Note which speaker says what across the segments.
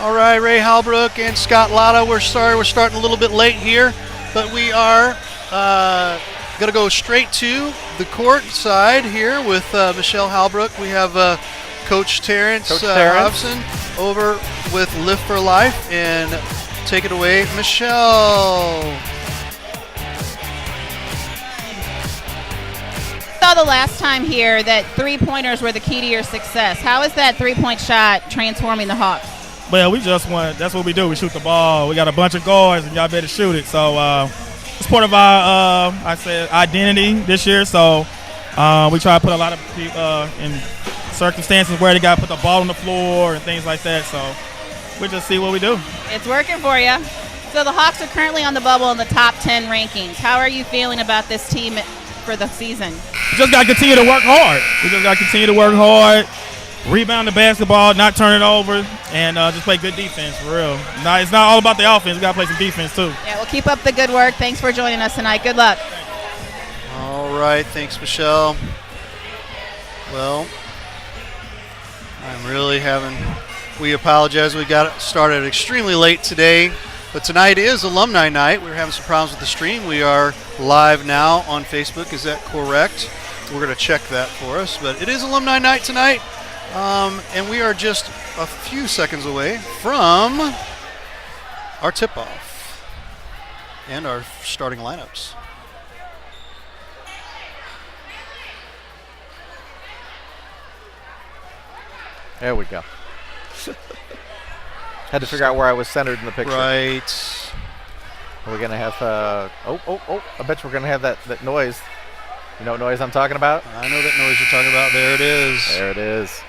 Speaker 1: All right, Ray Halbrook and Scott Lotta. We're sorry we're starting a little bit late here, but we are going to go straight to the court side here with Michelle Halbrook. We have Coach Terrence Hobson over with Lift for Life, and take it away, Michelle.
Speaker 2: Saw the last time here that three-pointers were the key to your success. How is that three-point shot transforming the Hawks?
Speaker 3: Well, we just want, that's what we do. We shoot the ball. We got a bunch of guards, and y'all better shoot it. So it's part of our, identity this year. So we try to put a lot of people in circumstances where they got to put the ball on the floor and things like that. So we just see what we do.
Speaker 2: It's working for you. So the Hawks are currently on the bubble in the top 10 rankings. How are you feeling about this team for the season?
Speaker 3: We just got to continue to work hard. Rebound the basketball, not turn it over, and just play good defense, for real. Now, it's not all about the offense. We got to play some defense, too.
Speaker 2: Yeah, well, keep up the good work. Thanks for joining us tonight. Good luck.
Speaker 1: All right. Thanks, Michelle. Well, we apologize. We got started extremely late today, but tonight is alumni night. We're having some problems with the stream. We are live now on Facebook. Is that correct? We're going to check that for us, but it is alumni night tonight. And we are just a few seconds away from our tip-off and our starting lineups.
Speaker 4: There we go. Had to figure out where I was centered in the picture.
Speaker 1: Right.
Speaker 4: We're going to have, I bet you we're going to have that noise. You know what noise I'm talking about?
Speaker 1: I know that noise you're talking about. There it is.
Speaker 4: There it is.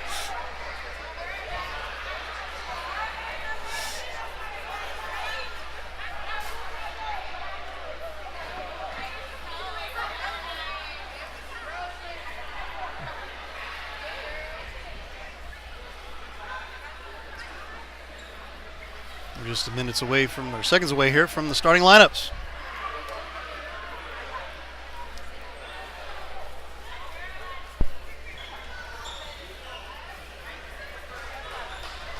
Speaker 1: We're just seconds away here from the starting lineups.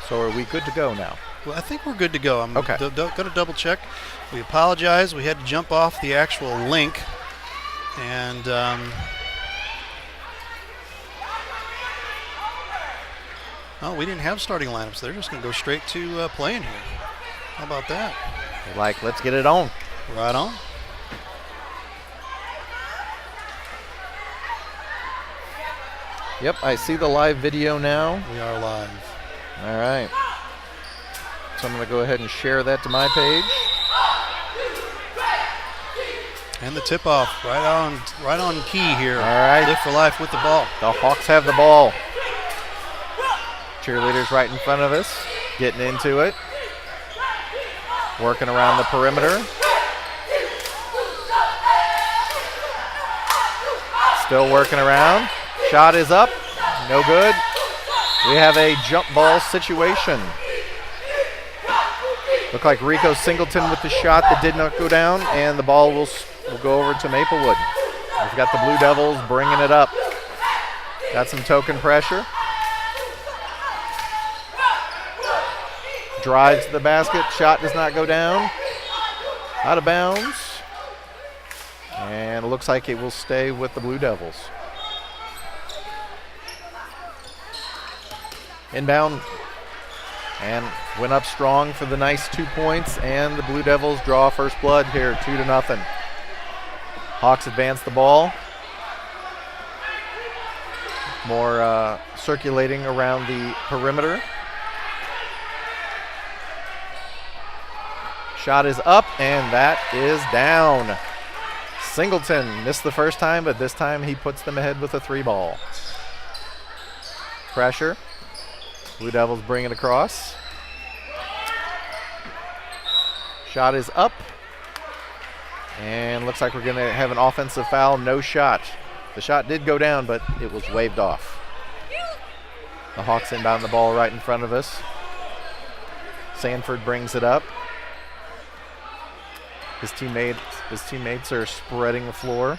Speaker 4: So are we good to go now?
Speaker 1: Well, I think we're good to go. I'm
Speaker 4: okay.
Speaker 1: Going to double check. We apologize. We had to jump off the actual link. And we didn't have starting lineups. They're just going to go straight to playing here. How about that?
Speaker 4: Let's get it on.
Speaker 1: Right on.
Speaker 4: Yep, I see the live video now.
Speaker 1: We are live.
Speaker 4: All right. So I'm going to go ahead and share that to my page.
Speaker 1: And the tip-off right on key here.
Speaker 4: All right.
Speaker 1: Lift for Life with the ball.
Speaker 4: The Hawks have the ball. Cheerleaders right in front of us, getting into it. Working around the perimeter. Still working around. Shot is up. No good. We have a jump ball situation. Look like Rico Singleton with the shot that did not go down, and the ball will go over to Maplewood. We've got the Blue Devils bringing it up. Got some token pressure. Drives to the basket. Shot does not go down. Out of bounds. And it looks like it will stay with the Blue Devils. Inbound. And went up strong for the nice 2 points. And the Blue Devils draw first blood here, 2-0. Hawks advance the ball. More circulating around the perimeter. Shot is up, and that is down. Singleton missed the first time, but this time he puts them ahead with a 3-ball. Pressure. Blue Devils bring it across. Shot is up. And looks like we're going to have an offensive foul. No shot. The shot did go down, but it was waved off. The Hawks inbound the ball right in front of us. Sanford brings it up. His teammates are spreading the floor.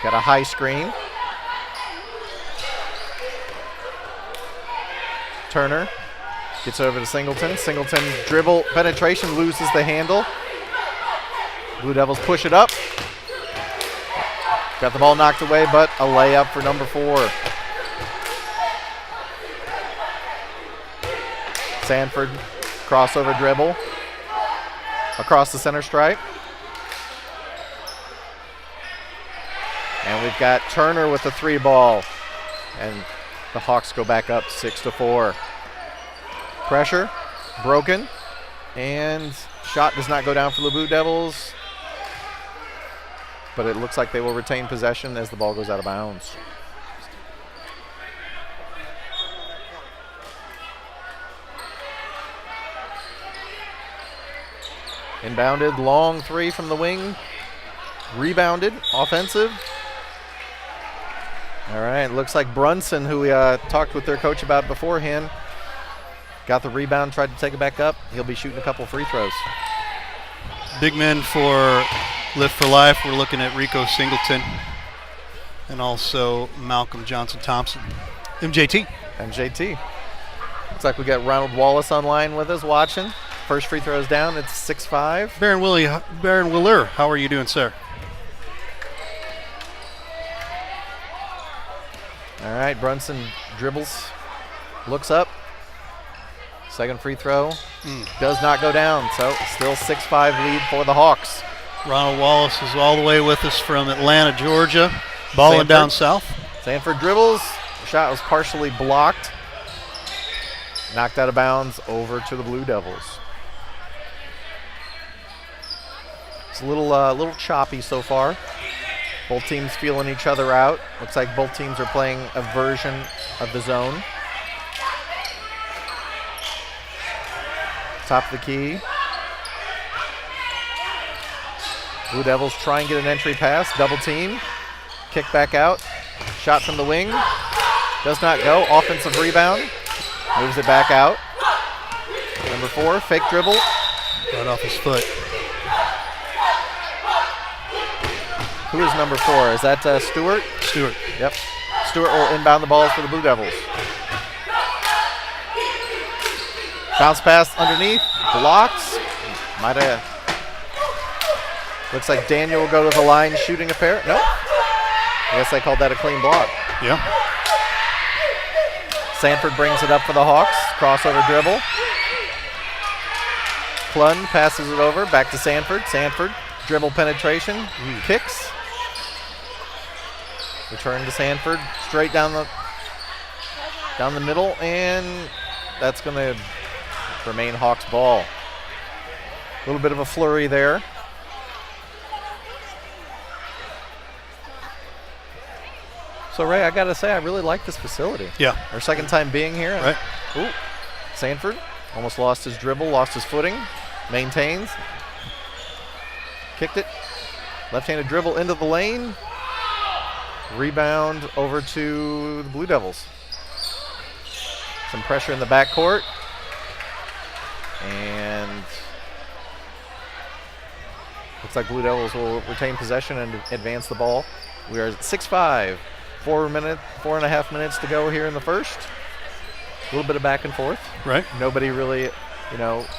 Speaker 4: Got a high screen. Turner Gets over to Singleton. Singleton dribble penetration, loses the handle. Blue Devils push it up. Got the ball knocked away, but a layup for number 4. Sanford, crossover dribble across the center stripe. And we've got Turner with the 3 ball. And the Hawks go back up 6-4. Pressure, broken, and shot does not go down for the Blue Devils. But it looks like they will retain possession as the ball goes out of bounds. Inbounded, long 3 from the wing. Rebounded, offensive. All right, looks like Brunson, who we talked with their coach about beforehand, got the rebound, tried to take it back up. He'll be shooting a couple free throws.
Speaker 1: Big men for Lift for Life. We're looking at Rico Singleton and also Malcolm Johnson-Thompson. MJT. Looks like we got Ronald Wallace online with us watching. First free throws down. It's 6-5. Baron Willer, how are you doing, sir?
Speaker 4: All right, Brunson dribbles, looks up. Second free throw does not go down, so still 6-5 lead for the Hawks.
Speaker 1: Ronald Wallace is all the way with us from Atlanta, Georgia, balling
Speaker 4: Sanford.
Speaker 1: down south.
Speaker 4: Sanford dribbles. The shot was partially blocked. Knocked out of bounds over to the Blue Devils. It's a little choppy so far. Both teams feeling each other out. Looks like both teams are playing a version of the zone. Top of the key. Blue Devils try and get an entry pass. Double team. Kick back out. Shot from the wing. Does not go. Offensive rebound. Moves it back out. Number 4, fake dribble.
Speaker 1: Right off his foot.
Speaker 4: Who is number 4? Is that Stewart?
Speaker 1: Stewart.
Speaker 4: Yep. Stewart will inbound the balls for the Blue Devils. Bounce pass underneath. Blocks. Might have. Looks like Daniel will go to the line shooting a pair. Nope. I guess they called that a clean block.
Speaker 1: Yeah.
Speaker 4: Sanford brings it up for the Hawks. Crossover dribble. Clun passes it over. Back to Sanford. Sanford. Dribble penetration. Kicks. Return to Sanford. Straight down the middle. And that's going to remain Hawks ball. A little bit of a flurry there. So, Ray, I got to say, I really like this facility.
Speaker 1: Yeah.
Speaker 4: Our second time being here.
Speaker 1: Right.
Speaker 4: Ooh. Sanford almost lost his dribble, lost his footing. Maintains. Kicked it. Left-handed dribble into the lane. Rebound over to the Blue Devils. Some pressure in the backcourt. And looks like Blue Devils will retain possession and advance the ball. We are at 6-5. 4.5 minutes to go here in the first. A little bit of back and forth.
Speaker 1: Right.
Speaker 4: Nobody really,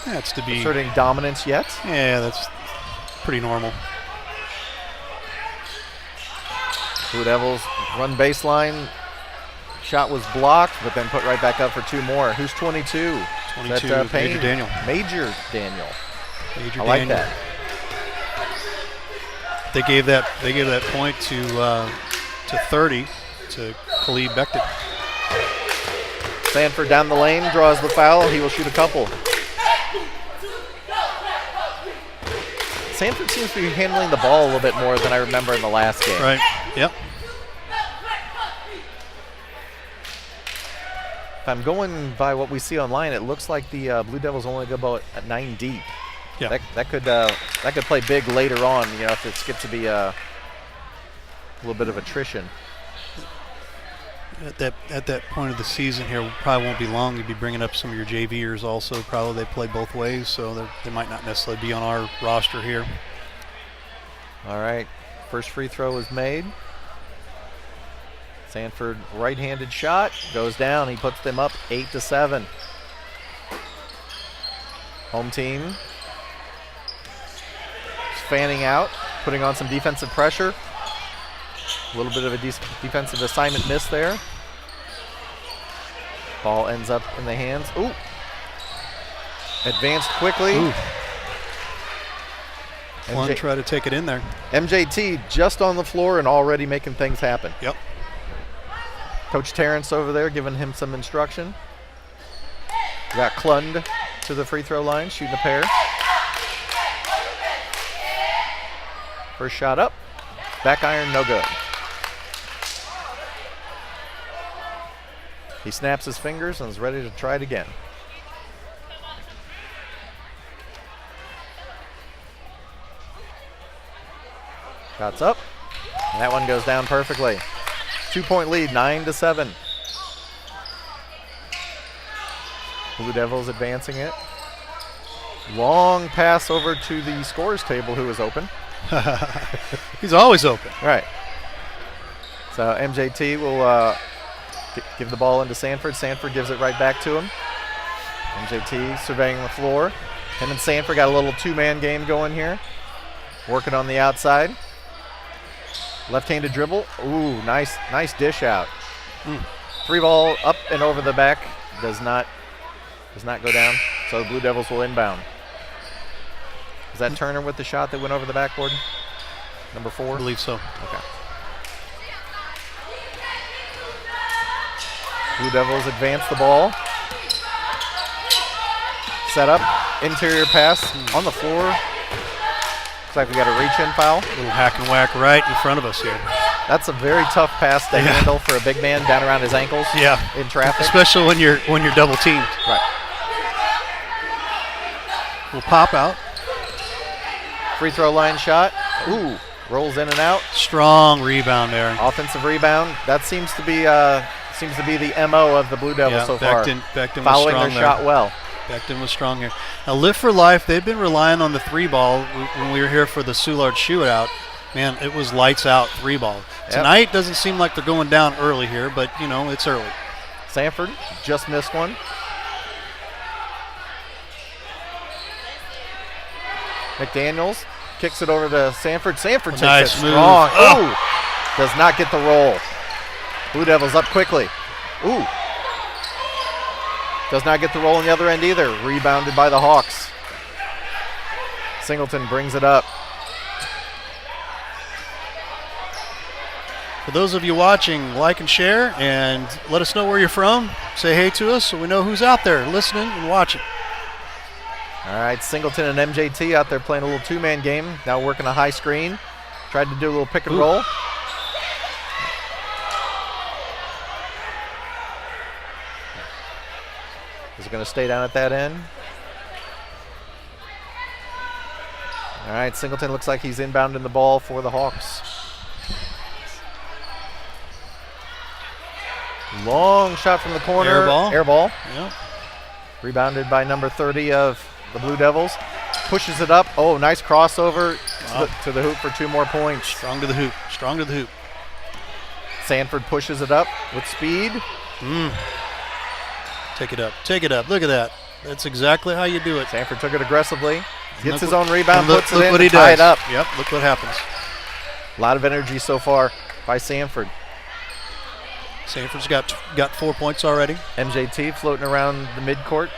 Speaker 1: That's to be
Speaker 4: asserting dominance yet.
Speaker 1: Yeah, that's pretty normal.
Speaker 4: Blue Devils run baseline. Shot was blocked, but then put right back up for 2 more. Who's 22?
Speaker 1: 22,
Speaker 4: That,
Speaker 1: Major Daniel.
Speaker 4: Major Daniel.
Speaker 1: Major
Speaker 4: I like
Speaker 1: Daniel.
Speaker 4: that.
Speaker 1: They gave that point to 30 to Khalid Becton.
Speaker 4: Sanford down the lane, draws the foul. He will shoot a couple. Sanford seems to be handling the ball a little bit more than I remember in the last game.
Speaker 1: Right. Yep.
Speaker 4: If I'm going by what we see online, it looks like the Blue Devils only go about at 9 deep.
Speaker 1: Yeah.
Speaker 4: That could play big later on. If it gets to be a little bit of attrition.
Speaker 1: At that point of the season here, probably won't be long. You'd be bringing up some of your JVers also. Probably they play both ways, so they might not necessarily be on our roster here.
Speaker 4: All right, first free throw is made. Sanford right-handed shot goes down. He puts them up 8-7. Home team fanning out, putting on some defensive pressure. A little bit of a defensive assignment miss there. Ball ends up in the hands. Ooh. Advanced quickly.
Speaker 1: Ooh. One try to take it in there.
Speaker 4: MJT just on the floor and already making things happen.
Speaker 1: Yep.
Speaker 4: Coach Terrence over there giving him some instruction. Got Klund to the free throw line, shooting a pair. First shot up. Back iron, no good. He snaps his fingers and is ready to try it again. Shots up. And that one goes down perfectly. 2-point lead, 9-7. Blue Devils advancing it. Long pass over to the scores table, who is open.
Speaker 1: He's always open.
Speaker 4: Right. So MJT will give the ball into Sanford. Sanford gives it right back to him. MJT surveying the floor. Him and Sanford got a little two-man game going here. Working on the outside. Left-handed dribble. Ooh, nice dish out. Three ball up and over the back. Does not go down. So the Blue Devils will inbound. Is that Turner with the shot that went over the backboard? Number 4?
Speaker 1: I believe so.
Speaker 4: Okay. Blue Devils advance the ball. Set up. Interior pass on the floor. Looks like we got a reach-in foul.
Speaker 1: A little hack and whack right in front of us here.
Speaker 4: That's a very tough pass to handle for a big man down around his ankles.
Speaker 1: Yeah.
Speaker 4: In traffic.
Speaker 1: Especially when you're double teamed.
Speaker 4: Right.
Speaker 1: We'll pop out.
Speaker 4: Free throw line shot. Ooh. Rolls in and out.
Speaker 1: Strong rebound there.
Speaker 4: Offensive rebound. That seems to be the MO of the Blue Devils so far.
Speaker 1: Beckton was
Speaker 4: following
Speaker 1: strong
Speaker 4: their
Speaker 1: there.
Speaker 4: shot well.
Speaker 1: Beckton was strong here. Now, Live for Life, they've been relying on the three ball. When we were here for the Soulard shootout, man, it was lights out three ball.
Speaker 4: Yep.
Speaker 1: Tonight doesn't seem like they're going down early here, but, you know, it's early.
Speaker 4: Sanford just missed one. McDaniels kicks it over to Sanford. Sanford takes
Speaker 1: Nice
Speaker 4: it
Speaker 1: move.
Speaker 4: strong.
Speaker 1: Oh.
Speaker 4: Ooh. Does not get the roll. Blue Devils up quickly. Ooh. Does not get the roll on the other end either. Rebounded by the Hawks. Singleton brings it up.
Speaker 1: For those of you watching, like and share, and let us know where you're from. Say hey to us so we know who's out there listening and watching.
Speaker 4: All right, Singleton and MJT out there playing a little two-man game. Now working a high screen. Tried to do a little pick and roll. Is it going to stay down at that end? All right, Singleton looks like he's inbounding the ball for the Hawks. Long shot from the corner.
Speaker 1: Air ball.
Speaker 4: Air ball.
Speaker 1: Yep.
Speaker 4: Rebounded by number 30 of the Blue Devils. Pushes it up. Oh, nice crossover to the hoop for 2 more points.
Speaker 1: Strong to the hoop. Strong to the hoop.
Speaker 4: Sanford pushes it up with speed.
Speaker 1: Take it up. Take it up. Look at that. That's exactly how you do it.
Speaker 4: Sanford took it aggressively. Gets
Speaker 1: Look
Speaker 4: his
Speaker 1: what-
Speaker 4: own rebound,
Speaker 1: look-
Speaker 4: puts it
Speaker 1: look
Speaker 4: in
Speaker 1: what
Speaker 4: to
Speaker 1: he
Speaker 4: tie
Speaker 1: does.
Speaker 4: it up.
Speaker 1: Yep, look what happens.
Speaker 4: A lot of energy so far by Sanford.
Speaker 1: Sanford's got 4 points already.
Speaker 4: MJT floating around the midcourt,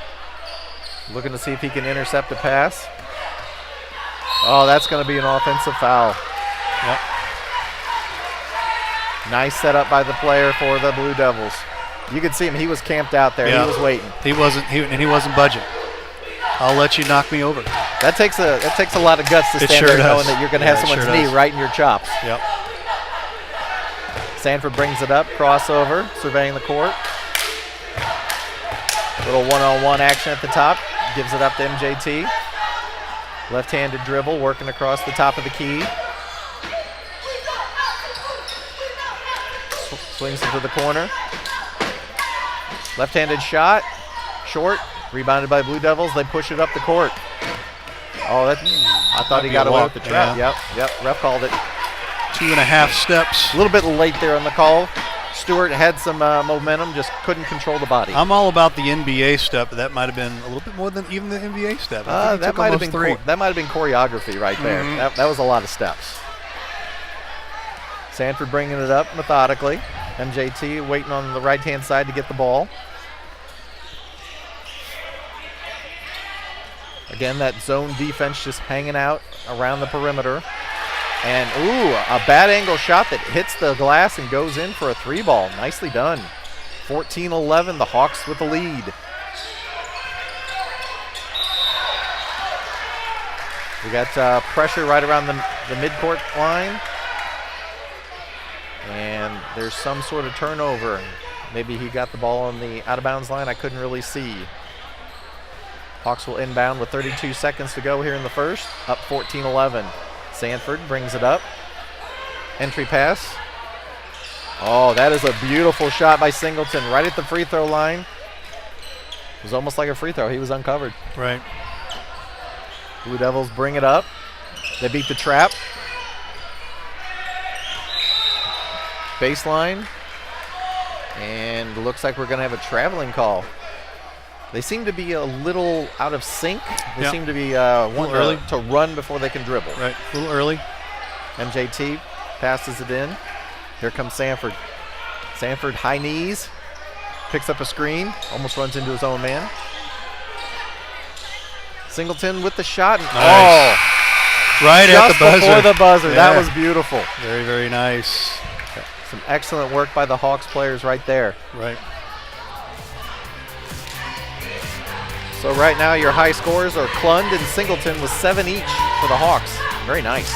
Speaker 4: looking to see if he can intercept a pass. Oh, that's going to be an offensive foul.
Speaker 1: Yep.
Speaker 4: Nice setup by the player for the Blue Devils. You could see him. He was camped out there.
Speaker 1: Yeah.
Speaker 4: He was waiting.
Speaker 1: He wasn't budging. I'll let you knock me over.
Speaker 4: That takes a lot of guts to
Speaker 1: It
Speaker 4: stand
Speaker 1: sure
Speaker 4: there
Speaker 1: does.
Speaker 4: knowing that you're going to
Speaker 1: Yeah,
Speaker 4: have
Speaker 1: it
Speaker 4: someone's
Speaker 1: sure
Speaker 4: knee
Speaker 1: does.
Speaker 4: right in your chops.
Speaker 1: Yep.
Speaker 4: Sanford brings it up, crossover, surveying the court. Little one-on-one action at the top. Gives it up to MJT. Left-handed dribble, working across the top of the key. Swings it to the corner. Left-handed shot, short, rebounded by Blue Devils. They push it up the court. Oh, that! I thought he
Speaker 1: be
Speaker 4: got
Speaker 1: a
Speaker 4: away
Speaker 1: walk,
Speaker 4: with the trap.
Speaker 1: yeah.
Speaker 4: Yep. Ref called it.
Speaker 1: 2.5 steps.
Speaker 4: A little bit late there on the call. Stewart had some momentum, just couldn't control the body.
Speaker 1: I'm all about the NBA step, but that might have been a little bit more than even the NBA step.
Speaker 4: That might have been that might have been choreography right there. That was a lot of steps. Sanford bringing it up methodically. MJT waiting on the right-hand side to get the ball. Again, that zone defense just hanging out around the perimeter. And, a bad angle shot that hits the glass and goes in for a 3-ball. Nicely done. 14-11, the Hawks with the lead. We got pressure right around the midcourt line. And there's some sort of turnover. Maybe he got the ball on the out-of-bounds line. I couldn't really see. Hawks will inbound with 32 seconds to go here in the first. Up 14-11. Sanford brings it up. Entry pass. Oh, that is a beautiful shot by Singleton right at the free throw line. It was almost like a free throw. He was uncovered.
Speaker 1: Right.
Speaker 4: Blue Devils bring it up. They beat the trap. Baseline. And looks like we're going to have a traveling call. They seem to be a little out of sync. They seem to be wanting
Speaker 1: early
Speaker 4: to run before they can dribble.
Speaker 1: Right, a little early.
Speaker 4: MJT passes it in. Here comes Sanford. Sanford, high knees, picks up a screen, almost runs into his own man. Singleton with the shot.
Speaker 1: Nice.
Speaker 4: Oh,
Speaker 1: right at the buzzer.
Speaker 4: Before the buzzer.
Speaker 1: Yeah.
Speaker 4: That was beautiful.
Speaker 1: Very, very nice.
Speaker 4: Some excellent work by the Hawks players right there.
Speaker 1: Right.
Speaker 4: So right now your high scores are Klund and Singleton with 7 each for the Hawks. Very nice.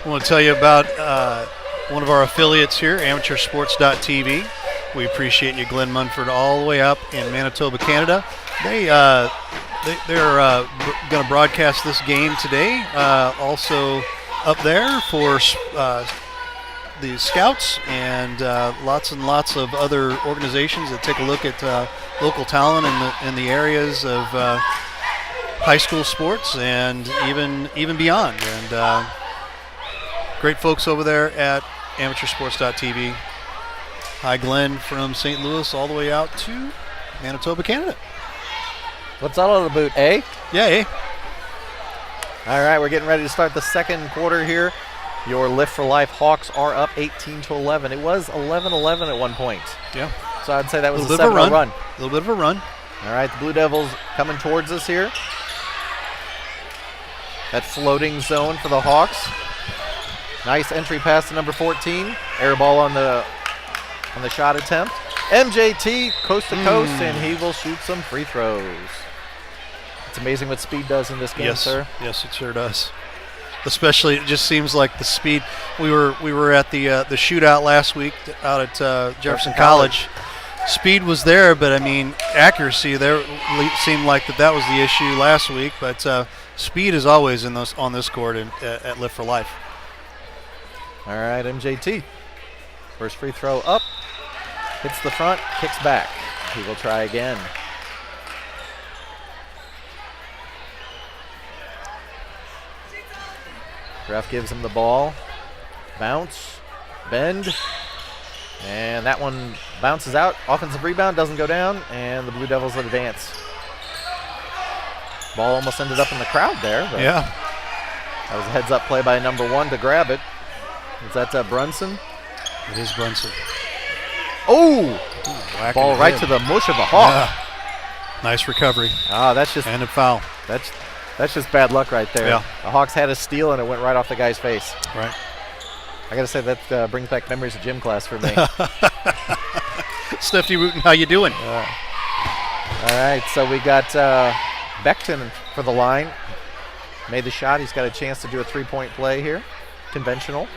Speaker 1: I want to tell you about one of our affiliates here, amateursports.tv. We appreciate you, Glenn Munford, all the way up in Manitoba, Canada. They're going to broadcast this game today. Also up there for the Scouts and lots of other organizations that take a look at local talent in the areas of high school sports and even beyond. And great folks over there at amateursports.tv. Hi, Glenn from St. Louis all the way out to Manitoba, Canada.
Speaker 4: What's that all about, eh?
Speaker 1: Yeah, eh?
Speaker 4: All right, we're getting ready to start the second quarter here. Your Lift for Life Hawks are up 18-11. It was 11-11 at one point.
Speaker 1: Yeah.
Speaker 4: So I'd say that was a 7-0 run.
Speaker 1: A little bit of a run.
Speaker 4: All right, the Blue Devils coming towards us here. That floating zone for the Hawks. Nice entry pass to number 14. Air ball on the shot attempt. MJT coast to coast, and he will shoot some free throws. It's amazing what speed does in this game, sir.
Speaker 1: Yes, it sure does. Especially, it just seems like the speed. We were at the shootout last week out at Jefferson College. Speed was there, but I mean accuracy there seemed like that was the issue last week. But speed is always on this court at Lift for Life.
Speaker 4: All right, MJT. First free throw up. Hits the front, kicks back. He will try again. Ref gives him the ball. Bounce, bend, and that one bounces out. Offensive rebound, doesn't go down, and the Blue Devils advance. Ball almost ended up in the crowd there. But
Speaker 1: yeah.
Speaker 4: That was a heads-up play by number 1 to grab it. Is that Brunson?
Speaker 1: It is Brunson.
Speaker 4: Oh! Ball right to the mush of the Hawk.
Speaker 1: Yeah. Nice recovery.
Speaker 4: That's just
Speaker 1: and a foul.
Speaker 4: That's just bad luck right there.
Speaker 1: Yeah.
Speaker 4: The Hawks had a steal and it went right off the guy's face.
Speaker 1: Right.
Speaker 4: I gotta say that brings back memories of gym class for me.
Speaker 1: Stephanie Wooten, how you doing?
Speaker 4: All right, so we got Beckton for the line. Made the shot. He's got a chance to do a three-point play here. Conventional.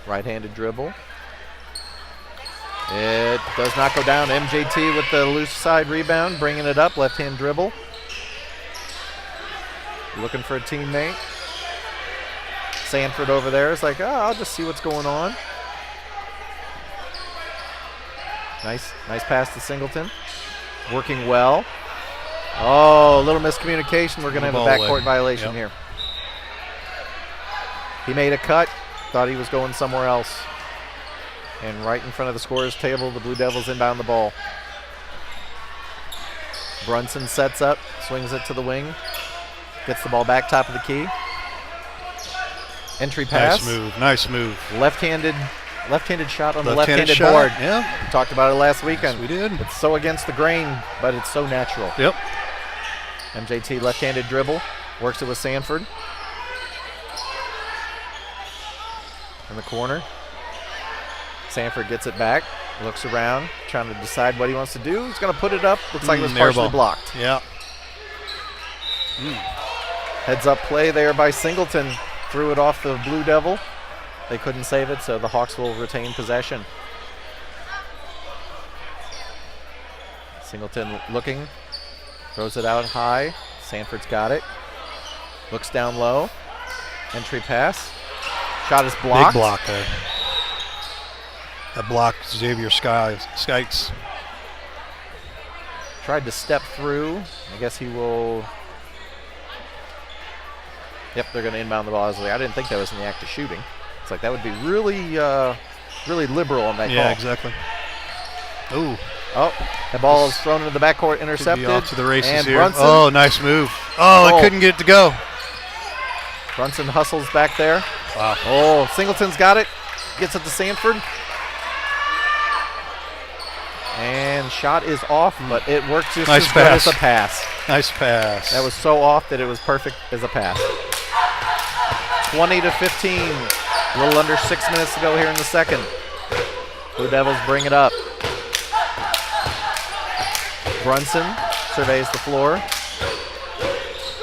Speaker 4: Right-handed dribble. It does not go down. MJT with the loose side rebound, bringing it up, left-hand dribble. Looking for a teammate. Sanford over there is like, oh, I'll just see what's going on. Nice pass to Singleton. Working well. Oh, a little miscommunication. We're going to have a backcourt violation here. He made a cut, thought he was going somewhere else. And right in front of the scorer's table, the Blue Devils inbound the ball. Brunson sets up, swings it to the wing. Gets the ball back top of the key. Entry pass.
Speaker 1: Nice move.
Speaker 4: Left-handed shot on the left-handed board.
Speaker 1: Yeah.
Speaker 4: We talked about it last weekend.
Speaker 1: Yes, we did.
Speaker 4: It's so against the grain, but it's so natural.
Speaker 1: Yep.
Speaker 4: MJT left-handed dribble. Works it with Sanford. In the corner. Sanford gets it back. Looks around, trying to decide what he wants to do. He's going to put it up. Looks like it was partially blocked.
Speaker 1: Yeah.
Speaker 4: Heads up play there by Singleton. Threw it off the Blue Devil. They couldn't save it, so the Hawks will retain possession. Singleton looking. Throws it out high. Sanford's got it. Looks down low. Entry pass. Shot is blocked.
Speaker 1: Big block there. That blocked Xavier Skikes.
Speaker 4: Tried to step through. I guess he will. Yep, they're going to inbound the ball. I didn't think that was in the act of shooting. It's like that would be really, really liberal on that call.
Speaker 1: Yeah, exactly. Ooh.
Speaker 4: Oh, the ball is thrown into the backcourt, intercepted.
Speaker 1: Off to the races
Speaker 4: and
Speaker 1: here.
Speaker 4: Brunson.
Speaker 1: Oh, nice move. Oh, it couldn't get it to go.
Speaker 4: Brunson hustles back there.
Speaker 1: Wow.
Speaker 4: Oh, Singleton's got it. Gets it to Sanford. And shot is off, but it worked just as good as a pass.
Speaker 1: Nice pass.
Speaker 4: That was so off that it was perfect as a pass. 20-15. A little under 6 minutes to go here in the second. Blue Devils bring it up. Brunson surveys the floor.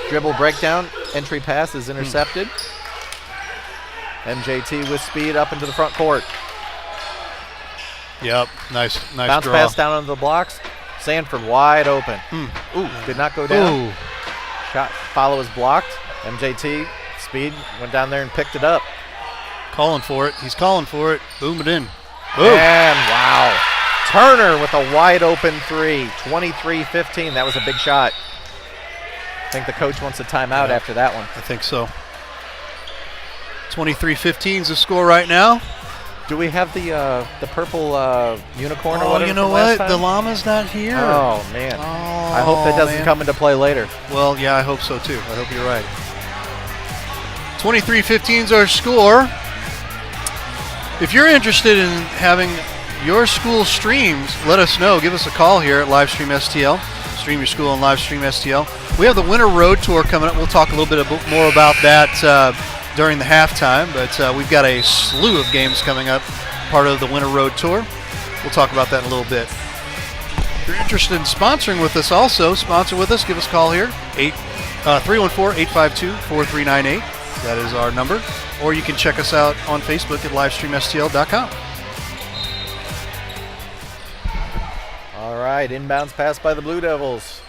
Speaker 4: Dribble breakdown. Entry pass is intercepted. MJT with speed up into the front court.
Speaker 1: Yep, nice
Speaker 4: Bounce
Speaker 1: draw.
Speaker 4: pass down onto the blocks. Sanford wide open. Ooh, did not go down.
Speaker 1: Ooh.
Speaker 4: Shot follow is blocked. MJT speed went down there and picked it up.
Speaker 1: Calling for it. He's calling for it. Boom it in. Boom.
Speaker 4: And wow. Turner with a wide open three. 23-15. That was a big shot. I think the coach wants a timeout after that one.
Speaker 1: I think so. 23-15 is the score right now.
Speaker 4: Do we have the purple unicorn or whatever?
Speaker 1: Oh, you know
Speaker 4: from last
Speaker 1: what?
Speaker 4: time?
Speaker 1: The llama's not here.
Speaker 4: Oh, man.
Speaker 1: Oh,
Speaker 4: I hope that doesn't come into play later.
Speaker 1: Well, yeah, I hope so too. I hope you're right. 23-15 is our score. If you're interested in having your school streamed, let us know. Give us a call here at Livestream STL. Stream your school on Livestream STL. We have the Winter Road Tour coming up. We'll talk a little bit more about that during the halftime, but we've got a slew of games coming up, part of the Winter Road Tour. We'll talk about that in a little bit. If you're interested in sponsoring with us also, sponsor with us, give us a call here, 314-852-4398. That is our number. Or you can check us out on Facebook at livestreamstl.com.
Speaker 4: All right, inbounds pass by the Blue Devils.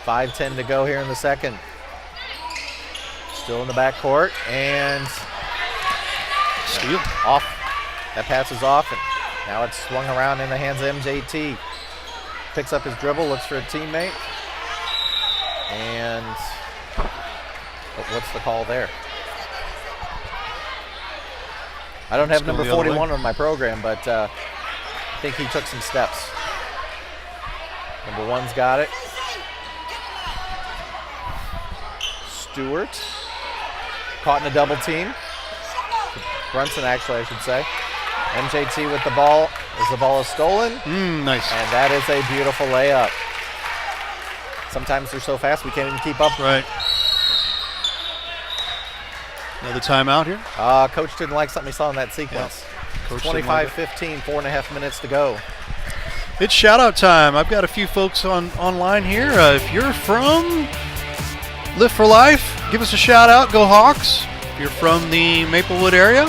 Speaker 4: 5:10 to go here in the second. Still in the backcourt, and
Speaker 1: Steal.
Speaker 4: off. That pass is off, and now it's swung around in the hands of MJT. Picks up his dribble, looks for a teammate, and what's the call there? I don't have number 41 on my program, but I think he took some steps. Number 1's got it. Stewart. Caught in a double team. Brunson, actually, I should say. MJT with the ball as the ball is stolen.
Speaker 1: Nice.
Speaker 4: And that is a beautiful layup. Sometimes they're so fast we can't even keep up.
Speaker 1: Right. Another timeout here.
Speaker 4: Coach didn't like something he saw in that sequence.
Speaker 1: Coach
Speaker 4: 25-15, 4.5 minutes to go.
Speaker 1: It's shout-out time. I've got a few folks online here. If you're from Live for Life, give us a shout-out. Go Hawks. If you're from the Maplewood area,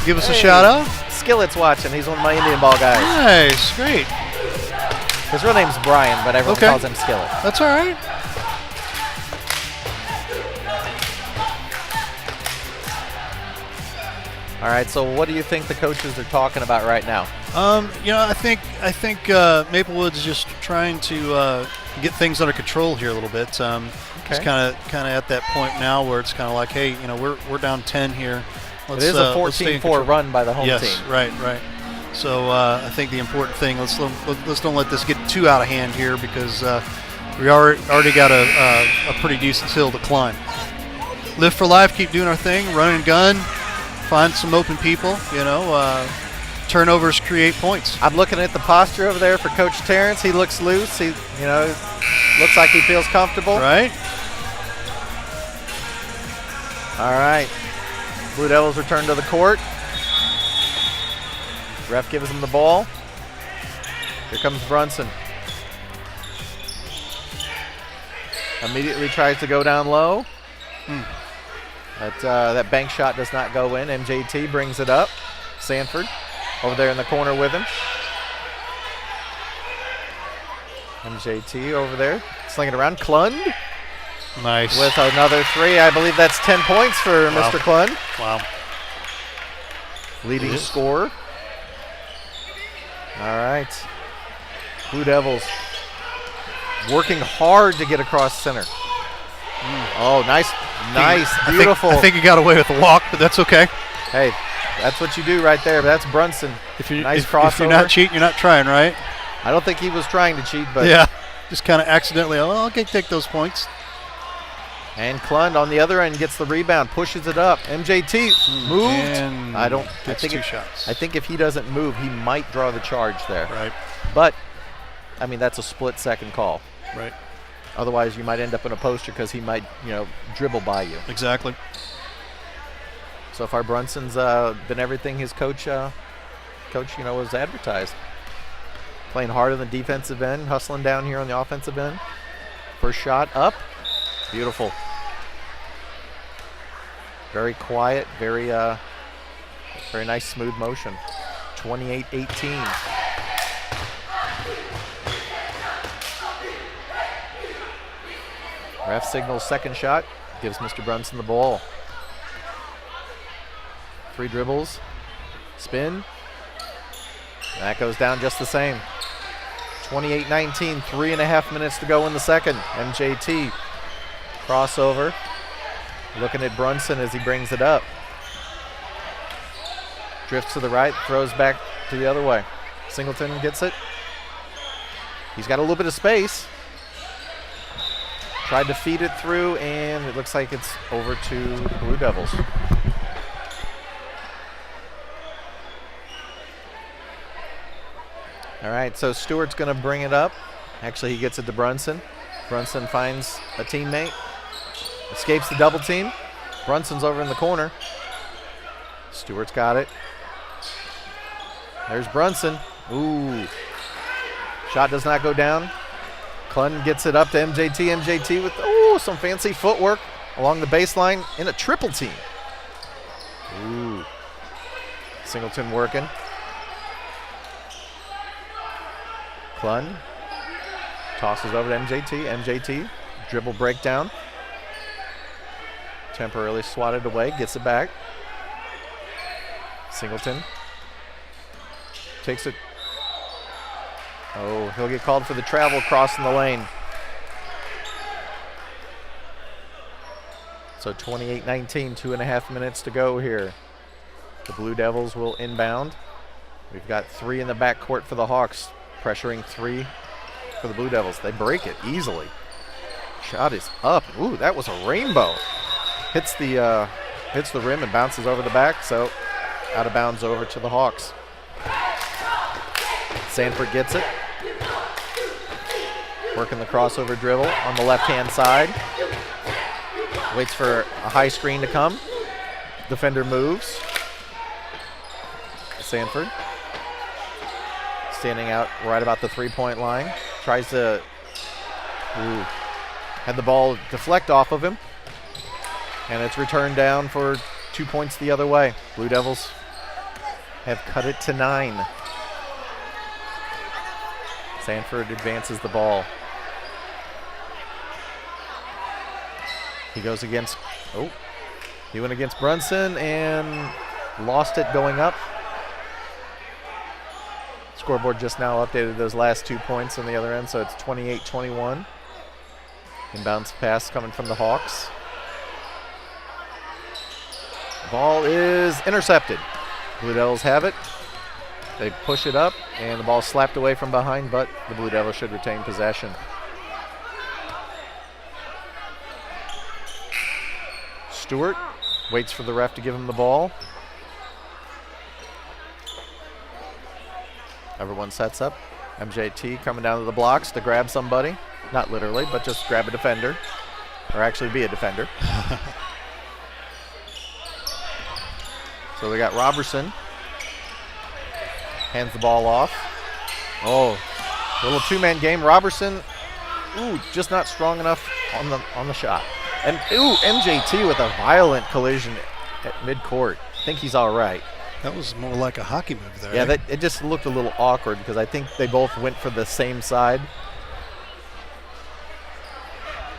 Speaker 1: give us a shout-out.
Speaker 4: Skillet's watching. He's one of my Indian ball guys.
Speaker 1: Nice, great.
Speaker 4: His real name's Brian, but everyone
Speaker 1: Okay.
Speaker 4: calls him Skillet.
Speaker 1: That's all right.
Speaker 4: All right, so what do you think the coaches are talking about right now?
Speaker 1: I think Maplewood's just trying to get things under control here a little bit. It's kind of at that point now where it's kind of like, hey, we're down 10 here.
Speaker 4: It is a
Speaker 1: let's stay in
Speaker 4: 14-4
Speaker 1: control.
Speaker 4: run by the home
Speaker 1: Yes,
Speaker 4: team.
Speaker 1: right. So I think the important thing, let's don't let this get too out of hand here because we already got a pretty decent hill to climb. Live for life, keep doing our thing, run and gun, find some open people. Turnovers create points.
Speaker 4: I'm looking at the posture over there for Coach Terrence. He looks loose. He, looks like he feels comfortable.
Speaker 1: Right.
Speaker 4: All right. Blue Devils return to the court. Ref gives him the ball. Here comes Brunson. Immediately tries to go down low. But that bank shot does not go in. MJT brings it up. Sanford over there in the corner with him. MJT over there slinging around. Klund
Speaker 1: Nice.
Speaker 4: with another three. I believe that's 10 points for
Speaker 1: Wow.
Speaker 4: Mr. Klund.
Speaker 1: Wow.
Speaker 4: Leading
Speaker 1: It is.
Speaker 4: scorer. All right. Blue Devils working hard to get across center. Oh, nice, beautiful.
Speaker 1: I think he got away with a walk, but that's okay.
Speaker 4: Hey, that's what you do right there. But that's Brunson.
Speaker 1: If you're
Speaker 4: Nice
Speaker 1: if you're
Speaker 4: crossover.
Speaker 1: not cheating, you're not trying, right?
Speaker 4: I don't think he was trying to cheat, but
Speaker 1: Yeah. Just kind of accidentally. Oh, I'll take those points.
Speaker 4: And Klund on the other end gets the rebound, pushes it up. MJT moved.
Speaker 1: And
Speaker 4: I
Speaker 1: gets
Speaker 4: think
Speaker 1: two shots.
Speaker 4: I think if he doesn't move, he might draw the charge there.
Speaker 1: Right.
Speaker 4: But I mean, that's a split-second call.
Speaker 1: Right.
Speaker 4: Otherwise, you might end up in a poster because he might, dribble by you.
Speaker 1: Exactly.
Speaker 4: So far, Brunson's been everything his coach was advertised. Playing hard on the defensive end, hustling down here on the offensive end. First shot up. Beautiful. Very quiet, very nice, smooth motion. 28-18. Ref signals second shot, gives Mr. Brunson the ball. 3 dribbles, spin. That goes down just the same. 28-19, 3.5 minutes to go in the second. MJT, crossover. Looking at Brunson as he brings it up. Drifts to the right, throws back to the other way. Singleton gets it. He's got a little bit of space. Tried to feed it through, and it looks like it's over to the Blue Devils. All right, so Stewart's going to bring it up. Actually, he gets it to Brunson. Brunson finds a teammate. Escapes the double team. Brunson's over in the corner. Stewart's got it. There's Brunson. Ooh. Shot does not go down. Klund gets it up to MJT. MJT with some fancy footwork along the baseline in a triple team. Ooh. Singleton working. Klund tosses over to MJT. MJT dribble breakdown. Temporarily swatted away, gets it back. Singleton takes it. Oh, he'll get called for the travel crossing the lane. So 28-19, 2.5 minutes to go here. The Blue Devils will inbound. We've got 3 in the backcourt for the Hawks, pressuring 3 for the Blue Devils. They break it easily. Shot is up. Ooh, that was a rainbow. Hits the rim and bounces over the back, so out of bounds over to the Hawks. Sanford gets it. Working the crossover dribble on the left-hand side. Waits for a high screen to come. Defender moves. Sanford standing out right about the three-point line. Tries to had the ball deflect off of him. And it's returned down for 2 points the other way. Blue Devils have cut it to 9. Sanford advances the ball. He goes against, he went against Brunson and lost it going up. Scoreboard just now updated those last 2 points on the other end, so it's 28-21. Inbounds pass coming from the Hawks. Ball is intercepted. Blue Devils have it. They push it up, and the ball slapped away from behind, but the Blue Devils should retain possession. Stewart waits for the ref to give him the ball. Everyone sets up. MJT coming down to the blocks to grab somebody. Not literally, but just grab a defender. Or actually be a defender. So we got Robertson. Hands the ball off. Oh, little two-man game. Robertson, just not strong enough on the shot. And MJT with a violent collision at midcourt. I think he's all right.
Speaker 1: That was more like a hockey move there.
Speaker 4: Yeah, it just looked a little awkward because I think they both went for the same side.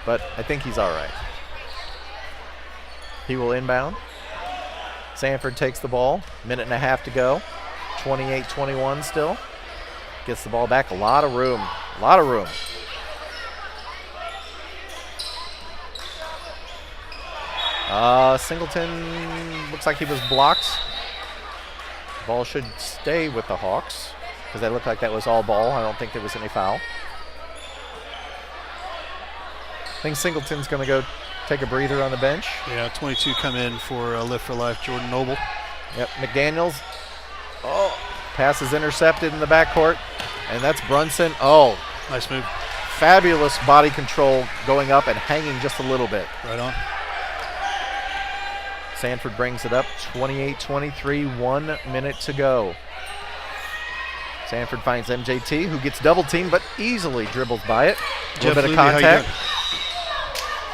Speaker 4: But I think he's all right. He will inbound. Sanford takes the ball. Minute and a half to go. 28-21 still. Gets the ball back. A lot of room. A lot of room. Singleton looks like he was blocked. Ball should stay with the Hawks because that looked like that was all ball. I don't think there was any foul. I think Singleton's going to go take a breather on the bench.
Speaker 1: Yeah, 22 come in for Lift for Life, Jordan Noble.
Speaker 4: Yep, McDaniels. Pass is intercepted in the backcourt, and that's Brunson.
Speaker 1: Nice move.
Speaker 4: Fabulous body control going up and hanging just a little bit.
Speaker 1: Right on.
Speaker 4: Sanford brings it up, 28-23, 1 minute to go. Sanford finds MJT, who gets double teamed, but easily dribbles by it. A little bit of contact.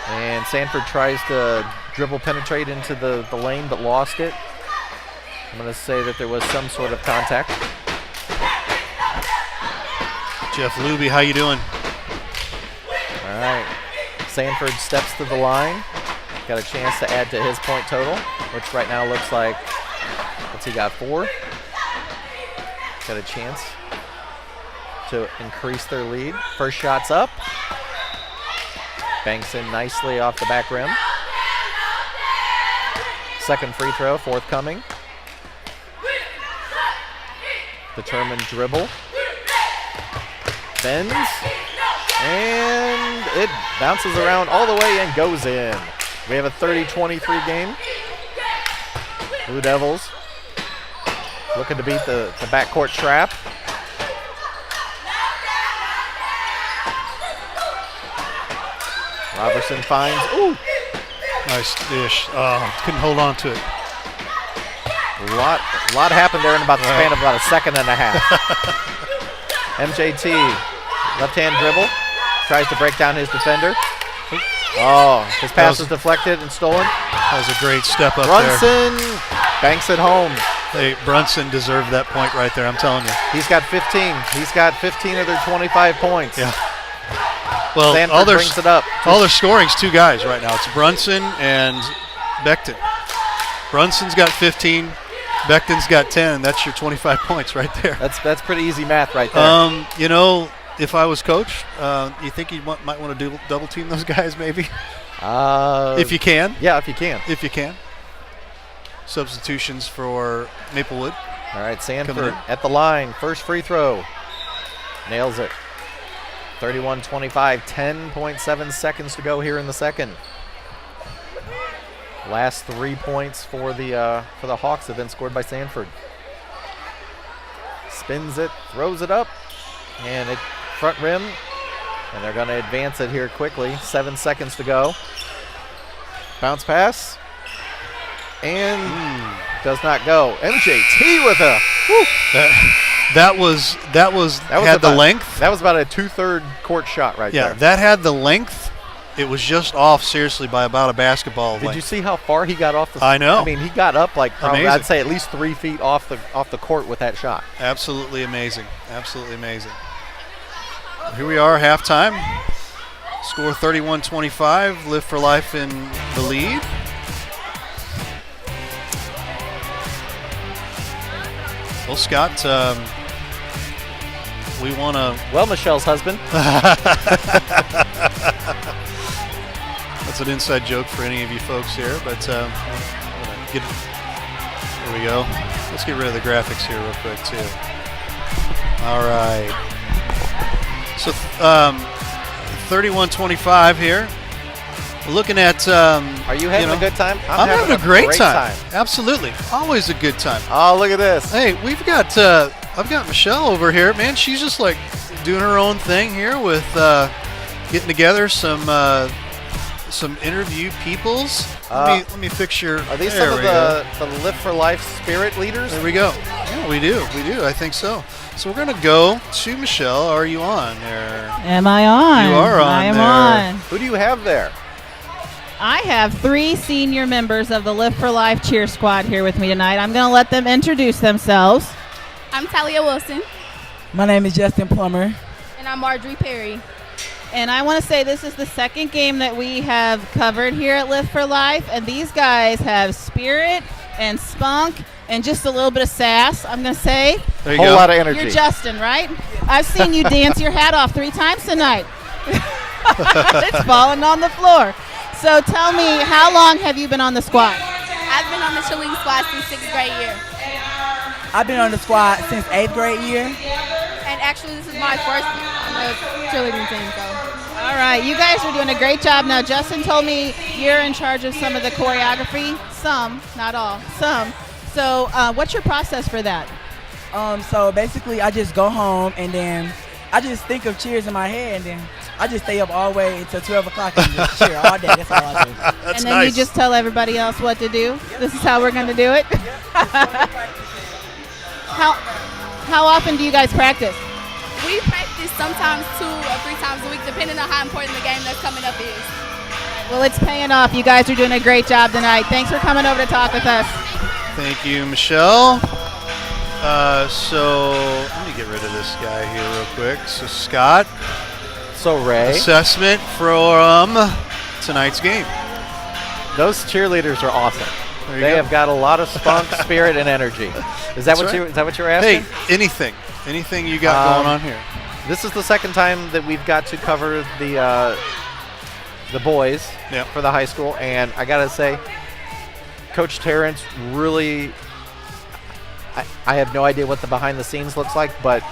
Speaker 4: And Sanford tries to dribble penetrate into the lane, but lost it. I'm going to say that there was some sort of contact.
Speaker 1: Jeff Luby, how you doing?
Speaker 4: All right. Sanford steps to the line. Got a chance to add to his point total, which right now looks like, what's he got, 4? Got a chance to increase their lead. First shot's up. Banks in nicely off the back rim. Second free throw, forthcoming. Determined dribble. Bends. And it bounces around all the way and goes in. We have a 30-23 game. Blue Devils looking to beat the backcourt trap. Robertson finds,
Speaker 1: Nice dish. Couldn't hold on to it.
Speaker 4: A lot happened there in about the span of about a second and a half. MJT, left-hand dribble, tries to break down his defender. His pass is deflected and stolen.
Speaker 1: That was a great step up
Speaker 4: Brunson banks it home.
Speaker 1: Hey, Brunson deserved that point right there, I'm telling you.
Speaker 4: He's got 15. He's got 15 of their 25 points.
Speaker 1: Yeah. Well,
Speaker 4: Sanford brings it up.
Speaker 1: All their scoring's 2 guys right now. It's Brunson and Becton. Brunson's got 15. Becton's got 10. That's your 25 points right there.
Speaker 4: That's pretty easy math right there.
Speaker 1: If I was coach, you think you might want to double team those guys maybe? If you can.
Speaker 4: Yeah, if you can.
Speaker 1: If you can. Substitutions for Maplewood.
Speaker 4: All right, Sanford at the line. First free throw. Nails it. 31-25, 10.7 seconds to go here in the second. Last 3 points for the Hawks have been scored by Sanford. Spins it, throws it up, and it front rim. And they're going to advance it here quickly. 7 seconds to go. Bounce pass. And does not go. MJT with a
Speaker 1: that was had the length.
Speaker 4: That was about a 2/3 court shot right there.
Speaker 1: Yeah, that had the length, It was just off, seriously, by about a basketball
Speaker 4: Did
Speaker 1: length.
Speaker 4: you see how far he got off the?
Speaker 1: I know.
Speaker 4: I mean, he got up like probably,
Speaker 1: Amazing.
Speaker 4: I'd say at least 3 feet off the court with that shot.
Speaker 1: Absolutely amazing. Absolutely amazing. Here we are, halftime. Score 31-25. Live for Life in the lead. Well, Scott, we want to.
Speaker 4: Well, Michelle's husband.
Speaker 1: That's an inside joke for any of you folks here, but there we go. Let's get rid of the graphics here real quick, too. All right. So 31-25 here. We're looking at.
Speaker 4: Are you having a good time?
Speaker 1: I'm having a great time. Absolutely. Always a good time.
Speaker 4: Oh, look at this.
Speaker 1: Hey, we've got. I've got Michelle over here. Man, she's just like doing her own thing here with getting together some interview peoples. Let me fix your.
Speaker 4: Are these
Speaker 1: there
Speaker 4: some of
Speaker 1: we go.
Speaker 4: the Live for Life spirit leaders?
Speaker 1: There we go. Yeah, we do. I think so. So we're gonna go to Michelle. Are you on there?
Speaker 2: Am I on?
Speaker 1: You are on
Speaker 2: I am
Speaker 1: there.
Speaker 2: on.
Speaker 4: Who do you have there?
Speaker 2: I have 3 senior members of the Live for Life cheer squad here with me tonight. I'm going to let them introduce themselves.
Speaker 5: I'm Talia Wilson.
Speaker 6: My name is Justin Plummer.
Speaker 5: And I'm Marjorie Perry.
Speaker 2: And I want to say this is the second game that we have covered here at Live for Life, and these guys have spirit and spunk and just a little bit of sass, I'm going to say.
Speaker 1: There you
Speaker 4: Whole
Speaker 1: go.
Speaker 4: lot of energy.
Speaker 2: You're Justin, right? I've seen you dance your hat off 3 times tonight. It's falling on the floor. So tell me, how long have you been on the squad?
Speaker 5: I've been on the cheerleading squad since 6th grade year.
Speaker 6: I've been on the squad since 8th grade year.
Speaker 5: And actually, this is my first year on the cheerleading team. So
Speaker 2: All right, you guys are doing a great job. Now, Justin told me you're in charge of some of the choreography. Some, not all, some. So what's your process for that?
Speaker 6: So basically, I just go home and then I just think of cheers in my head and then I just stay up all the way until 12 o'clock and just cheer all day. That's all I do.
Speaker 1: That's
Speaker 2: And then
Speaker 1: nice.
Speaker 2: you just tell everybody else what to do? This is how we're going to do it? How often do you guys practice?
Speaker 5: we practice sometimes 2 or 3 times a week, depending on how important the game that's coming up is.
Speaker 2: Well, it's paying off. You guys are doing a great job tonight. Thanks for coming over to talk with us.
Speaker 1: Thank you, Michelle. So let me get rid of this guy here real quick. So Scott,
Speaker 4: So Ray,
Speaker 1: assessment from tonight's game.
Speaker 4: those cheerleaders are awesome.
Speaker 1: There you
Speaker 4: They
Speaker 1: go.
Speaker 4: have got a lot of spunk, spirit, and energy. Is that
Speaker 1: That's right.
Speaker 4: is that what you're asking?
Speaker 1: Hey, anything you got going on here?
Speaker 4: This is the second time that we've got to cover the boys
Speaker 1: Yep.
Speaker 4: for the high school, and I gotta say, Coach Terrence really. I have no idea what the behind the scenes looks like, but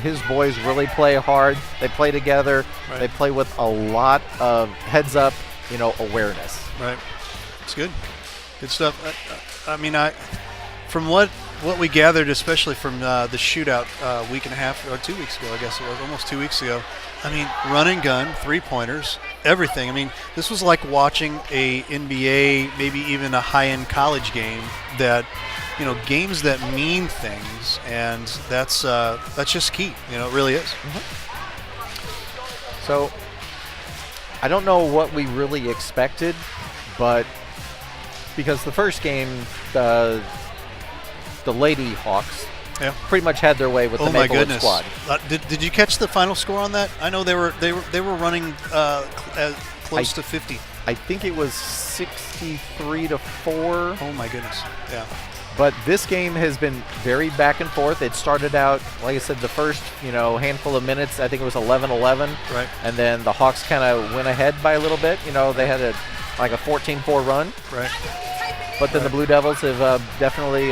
Speaker 4: his boys really play hard. They play together.
Speaker 1: Right.
Speaker 4: They play with a lot of heads up, awareness.
Speaker 1: Right. It's good. Good stuff. From what we gathered, especially from the shootout week and a half or 2 weeks ago, I guess it was almost 2 weeks ago. I mean, run and gun, 3-pointers, everything. I mean, this was like watching a NBA, maybe even a high-end college game that, games that mean things, and that's just key. It really is.
Speaker 4: So I don't know what we really expected, but because the first game, the Lady Hawks
Speaker 1: Yeah.
Speaker 4: pretty much had their way with the
Speaker 1: Oh my
Speaker 4: Maplewood
Speaker 1: goodness!
Speaker 4: squad.
Speaker 1: Did you catch the final score on that? I know they were running close to 50.
Speaker 4: I think it was 63-4.
Speaker 1: Oh my goodness! Yeah.
Speaker 4: But this game has been very back and forth. It started out, like I said, the first handful of minutes, I think it was 11-11.
Speaker 1: Right.
Speaker 4: And then the Hawks kind of went ahead by a little bit. They had a 14-4 run.
Speaker 1: Right.
Speaker 4: But then the Blue Devils have definitely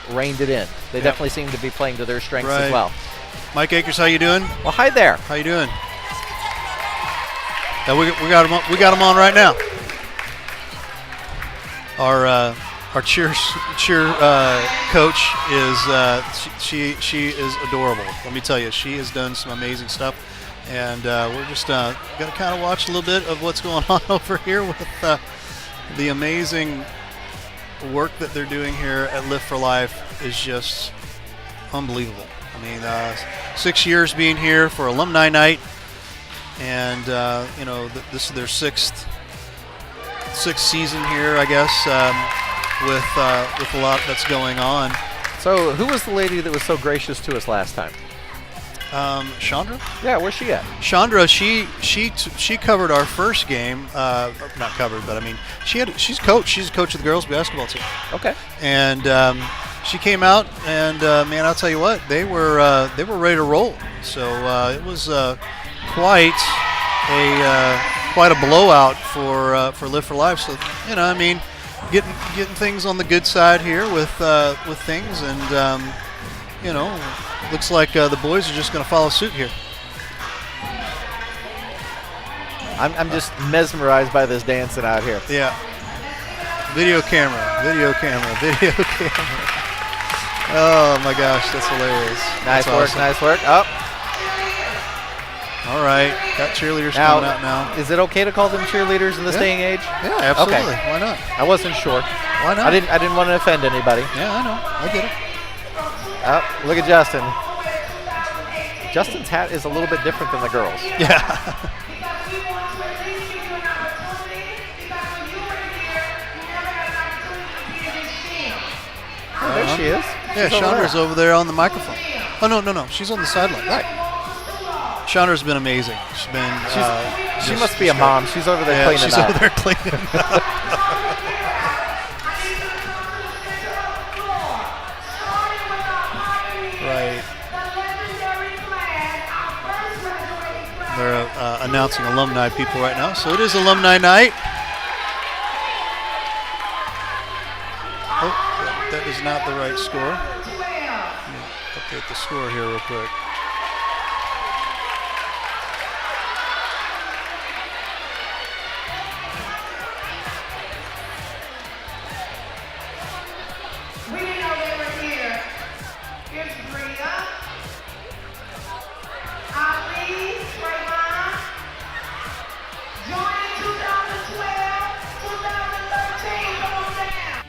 Speaker 4: reined it in. They
Speaker 1: Yep.
Speaker 4: definitely seem to be playing to their strengths
Speaker 1: Right.
Speaker 4: as well.
Speaker 1: Mike Akers, how you doing?
Speaker 4: Well, hi there.
Speaker 1: How you doing? Yeah, we got him. We got him on right now. Our cheer coach is she is adorable. Let me tell you, she has done some amazing stuff, and we're just gonna kind of watch a little bit of what's going on over here with the amazing work that they're doing here at Live for Life is just unbelievable. I mean, 6 years being here for alumni night, and this is their sixth season here, I guess, with a lot that's going on.
Speaker 4: So, who was the lady that was so gracious to us last time?
Speaker 1: Chandra?
Speaker 4: Yeah, where's she at?
Speaker 1: Chandra, she covered our first game. Not covered, but I mean, she's coach. She's a coach of the girls basketball team.
Speaker 4: Okay.
Speaker 1: And she came out, and man, I'll tell you what, they were ready to roll. So it was quite a blowout for Live for Life. So I mean, getting things on the good side here with things, and looks like the boys are just going to follow suit here.
Speaker 4: I'm just mesmerized by this dancing out here.
Speaker 1: Yeah. Video camera. Oh my gosh, that's hilarious.
Speaker 4: Nice
Speaker 1: That's
Speaker 4: work,
Speaker 1: awesome.
Speaker 4: nice work. Up.
Speaker 1: All right, got cheerleaders coming out now.
Speaker 4: Is it okay to call them cheerleaders in this day and age?
Speaker 1: Yeah, absolutely.
Speaker 4: Okay.
Speaker 1: Why not?
Speaker 4: I wasn't sure.
Speaker 1: Why not?
Speaker 4: I didn't want to offend anybody.
Speaker 1: Yeah, I know. I get it.
Speaker 4: Oh, look at Justin. Justin's hat is a little bit different than the girls.
Speaker 1: Yeah.
Speaker 4: Oh, there she is.
Speaker 1: Yeah,
Speaker 4: She's over
Speaker 1: Chandra's
Speaker 4: there.
Speaker 1: over there on the microphone. Oh, no. She's on the sideline.
Speaker 4: Right.
Speaker 1: Chandra's been amazing. She's been.
Speaker 4: She must be a mom. She's over there cleaning
Speaker 1: she's
Speaker 4: up.
Speaker 1: over there cleaning up. Right. They're announcing alumni people right now. So it is alumni night. Oh, that is not the right score. Let me update the score here real quick.
Speaker 7: We didn't know they were here. Here's Bria, Ali, Trayvon, joining 2012, 2013. Come on down.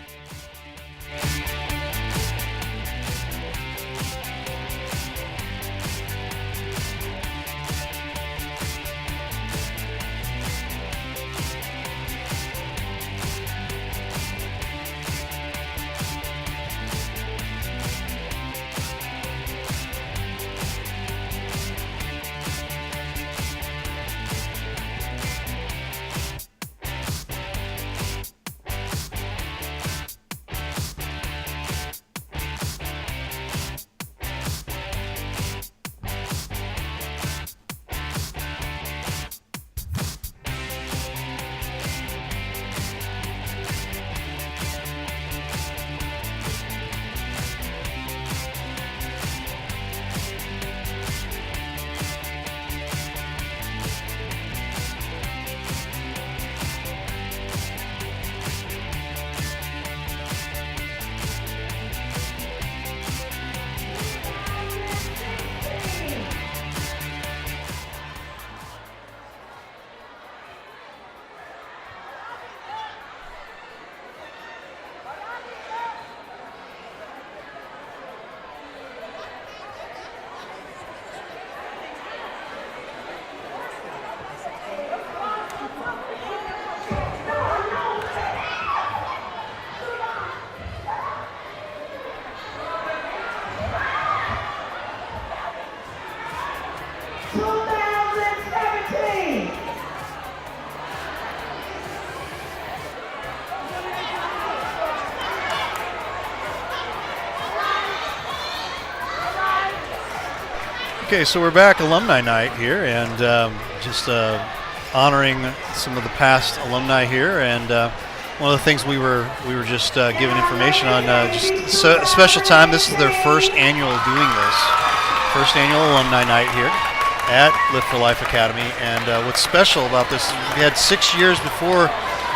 Speaker 1: Okay, so we're back alumni night here, and just honoring some of the past alumni here. And one of the things we were just giving information on, just a special time. This is their first annual doing this, first annual alumni night here at Live for Life Academy. And what's special about this, we had 6 years before,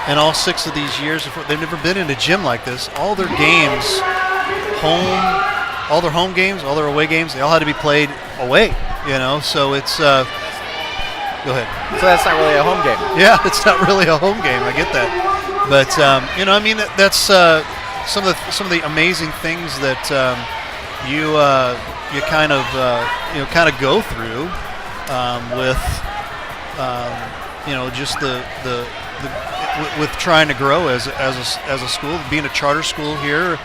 Speaker 1: and all 6 of these years before, they've never been in a gym like this. All their games, all their home games, all their away games, they all had to be played away, so it's go ahead.
Speaker 4: So that's not really a home game.
Speaker 1: Yeah, it's not really a home game, I get that, but I mean, that's some of the amazing things that you kind of go through with just with trying to grow as a school, being a charter school here,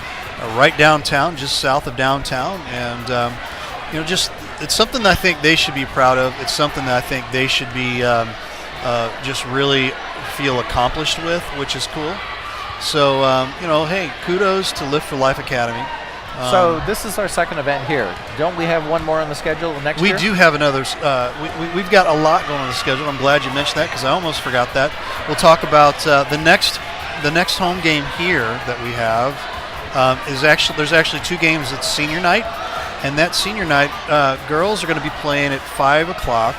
Speaker 1: right downtown, just south of downtown, and just it's something that I think they should be proud of. It's something that I think they should be just really feel accomplished with, which is cool. So hey, kudos to Lift for Life Academy.
Speaker 4: So this is our second event here. Don't we have one more on the schedule next year?
Speaker 1: We do have another. We've got a lot going on the schedule. I'm glad you mentioned that because I almost forgot that. We'll talk about the next home game here that we have. There's actually 2 games. It's senior night, and that senior night, girls are going to be playing at 5 o'clock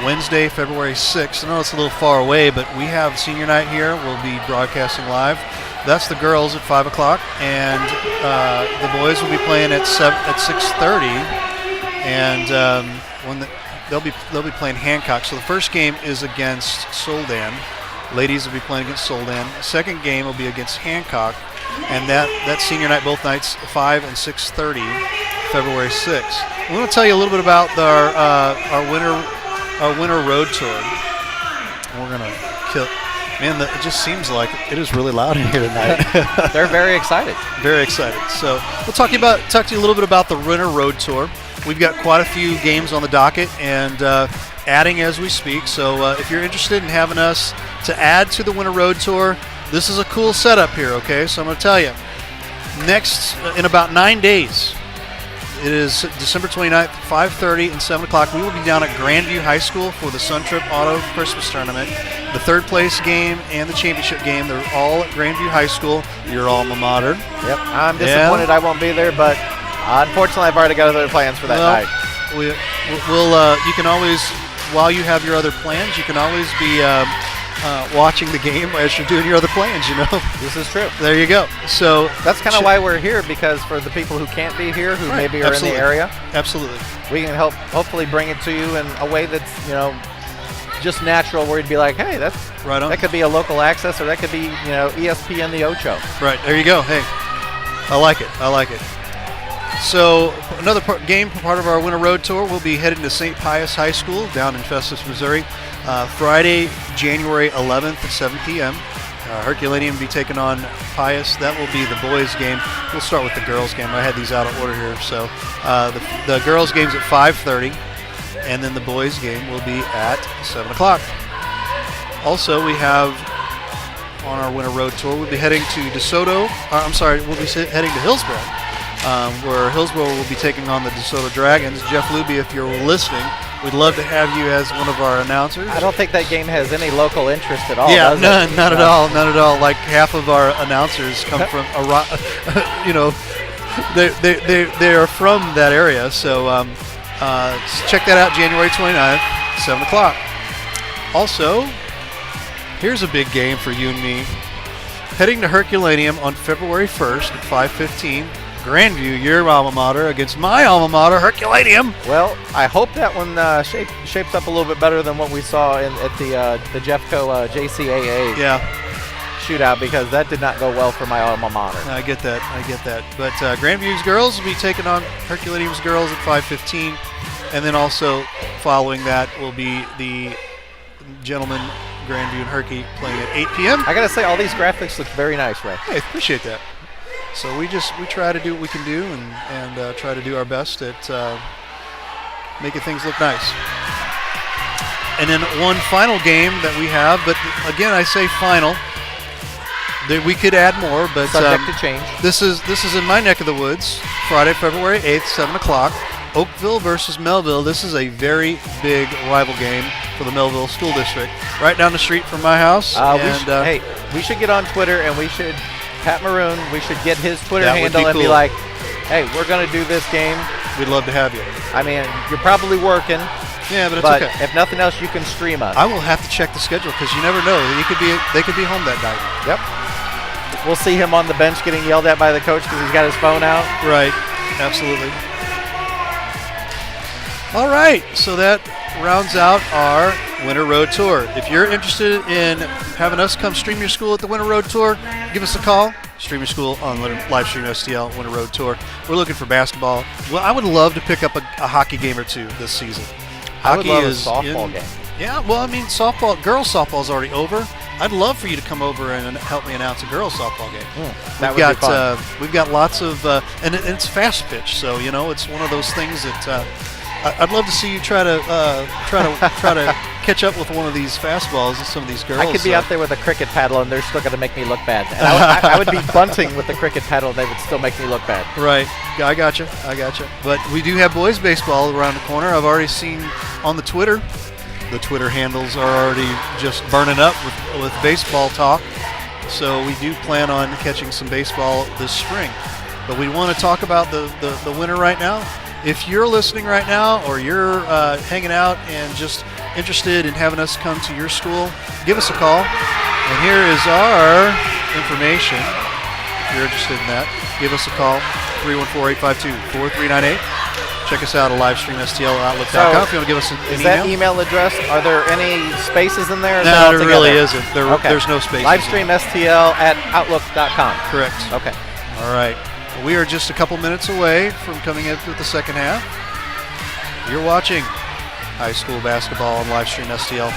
Speaker 1: Wednesday, February 6th. I know it's a little far away, but we have senior night here. We'll be broadcasting live. That's the girls at 5 o'clock, and the boys will be playing at 6:30, and they'll be playing Hancock. So the first game is against Soldan. Ladies will be playing against Soldan. The second game will be against Hancock, and that senior night, both nights, 5 and 6:30, February 6th. We want to tell you a little bit about our winter road tour. We're gonna kill. Man, it just seems like it is really loud in here tonight.
Speaker 4: They're very excited.
Speaker 1: Very excited. So we'll talk to you a little bit about the Winter Road Tour. We've got quite a few games on the docket and adding as we speak. So if you're interested in having us to add to the Winter Road Tour, this is a cool setup here, okay? So I'm going to tell you. Next, in about 9 days, it is December 29th, 5:30 and 7 o'clock. We will be down at Grandview High School for the Sun Trip Auto Christmas Tournament. The third place game and the championship game, they're all at Grandview High School, your alma mater.
Speaker 4: Yep, I'm disappointed I won't be there, but unfortunately I've already got other plans for that night.
Speaker 1: You can always, while you have your other plans, you can always be watching the game as you're doing your other plans,
Speaker 4: This is true.
Speaker 1: There you go. So
Speaker 4: that's kind of why we're here, because for the people who can't be here, who maybe are in the area,
Speaker 1: absolutely,
Speaker 4: we can hopefully bring it to you in a way that's just natural, where you'd be like, hey, that's
Speaker 1: right on.
Speaker 4: That could be a local access, or that could be ESPN the Ocho.
Speaker 1: Right, there you go. Hey, I like it. So another part of our Winter Road Tour, we'll be heading to St. Pius High School down in Festus, Missouri, Friday, January 11th at 7 p.m. Herculaneum will be taking on Pius. That will be the boys' game. We'll start with the girls' game. I had these out of order here. So the girls' game's at 5:30, and then the boys' game will be at 7 o'clock. Also, we have on our Winter Road Tour, we'll be heading to DeSoto. We'll be heading to Hillsboro, where Hillsboro will be taking on the DeSoto Dragons. Jeff Luby, if you're listening, we'd love to have you as one of our announcers.
Speaker 4: I don't think that game has any local interest at all.
Speaker 1: Yeah,
Speaker 4: does
Speaker 1: none,
Speaker 4: it?
Speaker 1: not at all, not at all. Like half of our announcers come from, they are from that area. So check that out, January 29th, 7 o'clock. Also, here's a big game for you and me. Heading to Herculaneum on February 1st at 5:15. Grandview, your alma mater, against my alma mater, Herculaneum.
Speaker 4: Well, I hope that one shapes up a little bit better than what we saw at the Jeffco JCAA shootout, because that did not go well for my alma mater.
Speaker 1: I get that. But Grandview's girls will be taking on Herculaneum's girls at 5:15, and then also following that will be the gentlemen, Grandview and Herky, playing at 8 p.m.
Speaker 4: I gotta say, all these graphics look very nice, Ray.
Speaker 1: Hey, appreciate that. So we try to do what we can do and try to do our best at making things look nice. And then one final game that we have, but again, I say final. We could add more, but
Speaker 4: subject to change.
Speaker 1: This is in my neck of the woods. Friday, February 8th, 7 o'clock. Oakville versus Melville. This is a very big rival game for the Melville School District. Right down the street from my house.
Speaker 4: We should get on Twitter, and we should, Pat Maroon, we should get his Twitter handle and
Speaker 1: cool.
Speaker 4: be like, hey, we're going to do this game.
Speaker 1: We'd love to have you.
Speaker 4: I mean, you're probably working.
Speaker 1: Yeah, but it's okay.
Speaker 4: If nothing else, you can stream us.
Speaker 1: I will have to check the schedule, because you never know. They could be home that night.
Speaker 4: Yep. We'll see him on the bench getting yelled at by the coach because he's got his phone out.
Speaker 1: Right. Absolutely. All right. So that rounds out our Winter Road Tour. If you're interested in having us come stream your school at the Winter Road Tour, give us a call. Stream your school on Livestream STL Winter Road Tour. We're looking for basketball. Well, I would love to pick up a hockey game or two this season.
Speaker 4: I would love a softball game.
Speaker 1: Yeah, well, I mean, girls softball's already over. I'd love for you to come over and help me announce a girls softball game.
Speaker 4: That would be fun.
Speaker 1: We've got lots of, and it's fast pitch, so it's one of those things that I'd love to see you try to catch up with one of these fastballs and some of these girls.
Speaker 4: I could be out there with a cricket paddle, and they're still going to make me look bad. And I would be bunting with the cricket paddle, and they would still make me look bad.
Speaker 1: Right. I gotcha. But we do have boys baseball around the corner. I've already seen on the Twitter handles are already just burning up with baseball talk. So we do plan on catching some baseball this spring. But we want to talk about the winter right now. If you're listening right now, or you're hanging out and just interested in having us come to your school, give us a call. And here is our information. If you're interested in that, give us a call, 314-852-4398. Check us out at livestreamstl.outlook.com if you want to give us an
Speaker 4: Is
Speaker 1: email.
Speaker 4: that email address, are there any spaces in there? Or is
Speaker 1: No,
Speaker 4: that all
Speaker 1: there
Speaker 4: together?
Speaker 1: really isn't. There's no spaces.
Speaker 4: Livestreamstl@outlook.com.
Speaker 1: Correct.
Speaker 4: Okay.
Speaker 1: All right. We are just a couple minutes away from coming into the second half. You're watching high school basketball on Livestream STL.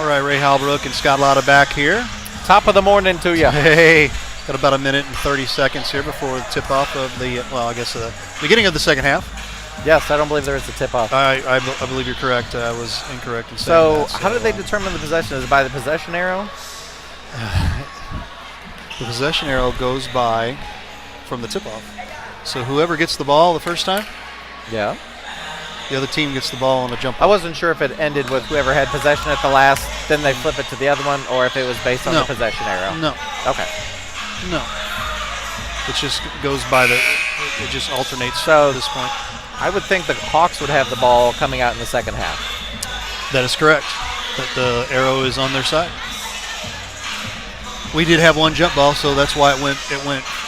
Speaker 1: right, Ray Halbrook and Scott Lotta back here.
Speaker 4: Top of the morning to you.
Speaker 1: Hey, got about a minute and 30 seconds here before the tip-off of the, the beginning of the second half.
Speaker 4: Yes, I don't believe there is a tip-off.
Speaker 1: I believe you're correct. I was incorrect in saying
Speaker 4: So,
Speaker 1: that.
Speaker 4: how did they determine the possession? Is it by the possession arrow?
Speaker 1: The possession arrow goes by from the tip-off. So whoever gets the ball the first time,
Speaker 4: Yeah.
Speaker 1: the other team gets the ball on a jump
Speaker 4: I
Speaker 1: ball.
Speaker 4: wasn't sure if it ended with whoever had possession at the last, then they flip it to the other one, or if it was based on
Speaker 1: No.
Speaker 4: the possession arrow.
Speaker 1: No,
Speaker 4: Okay.
Speaker 1: no. It just goes by it just alternates
Speaker 4: So-
Speaker 1: at this point.
Speaker 4: I would think the Hawks would have the ball coming out in the second half.
Speaker 1: That is correct. That the arrow is on their side. We did have one jump ball, so that's why it went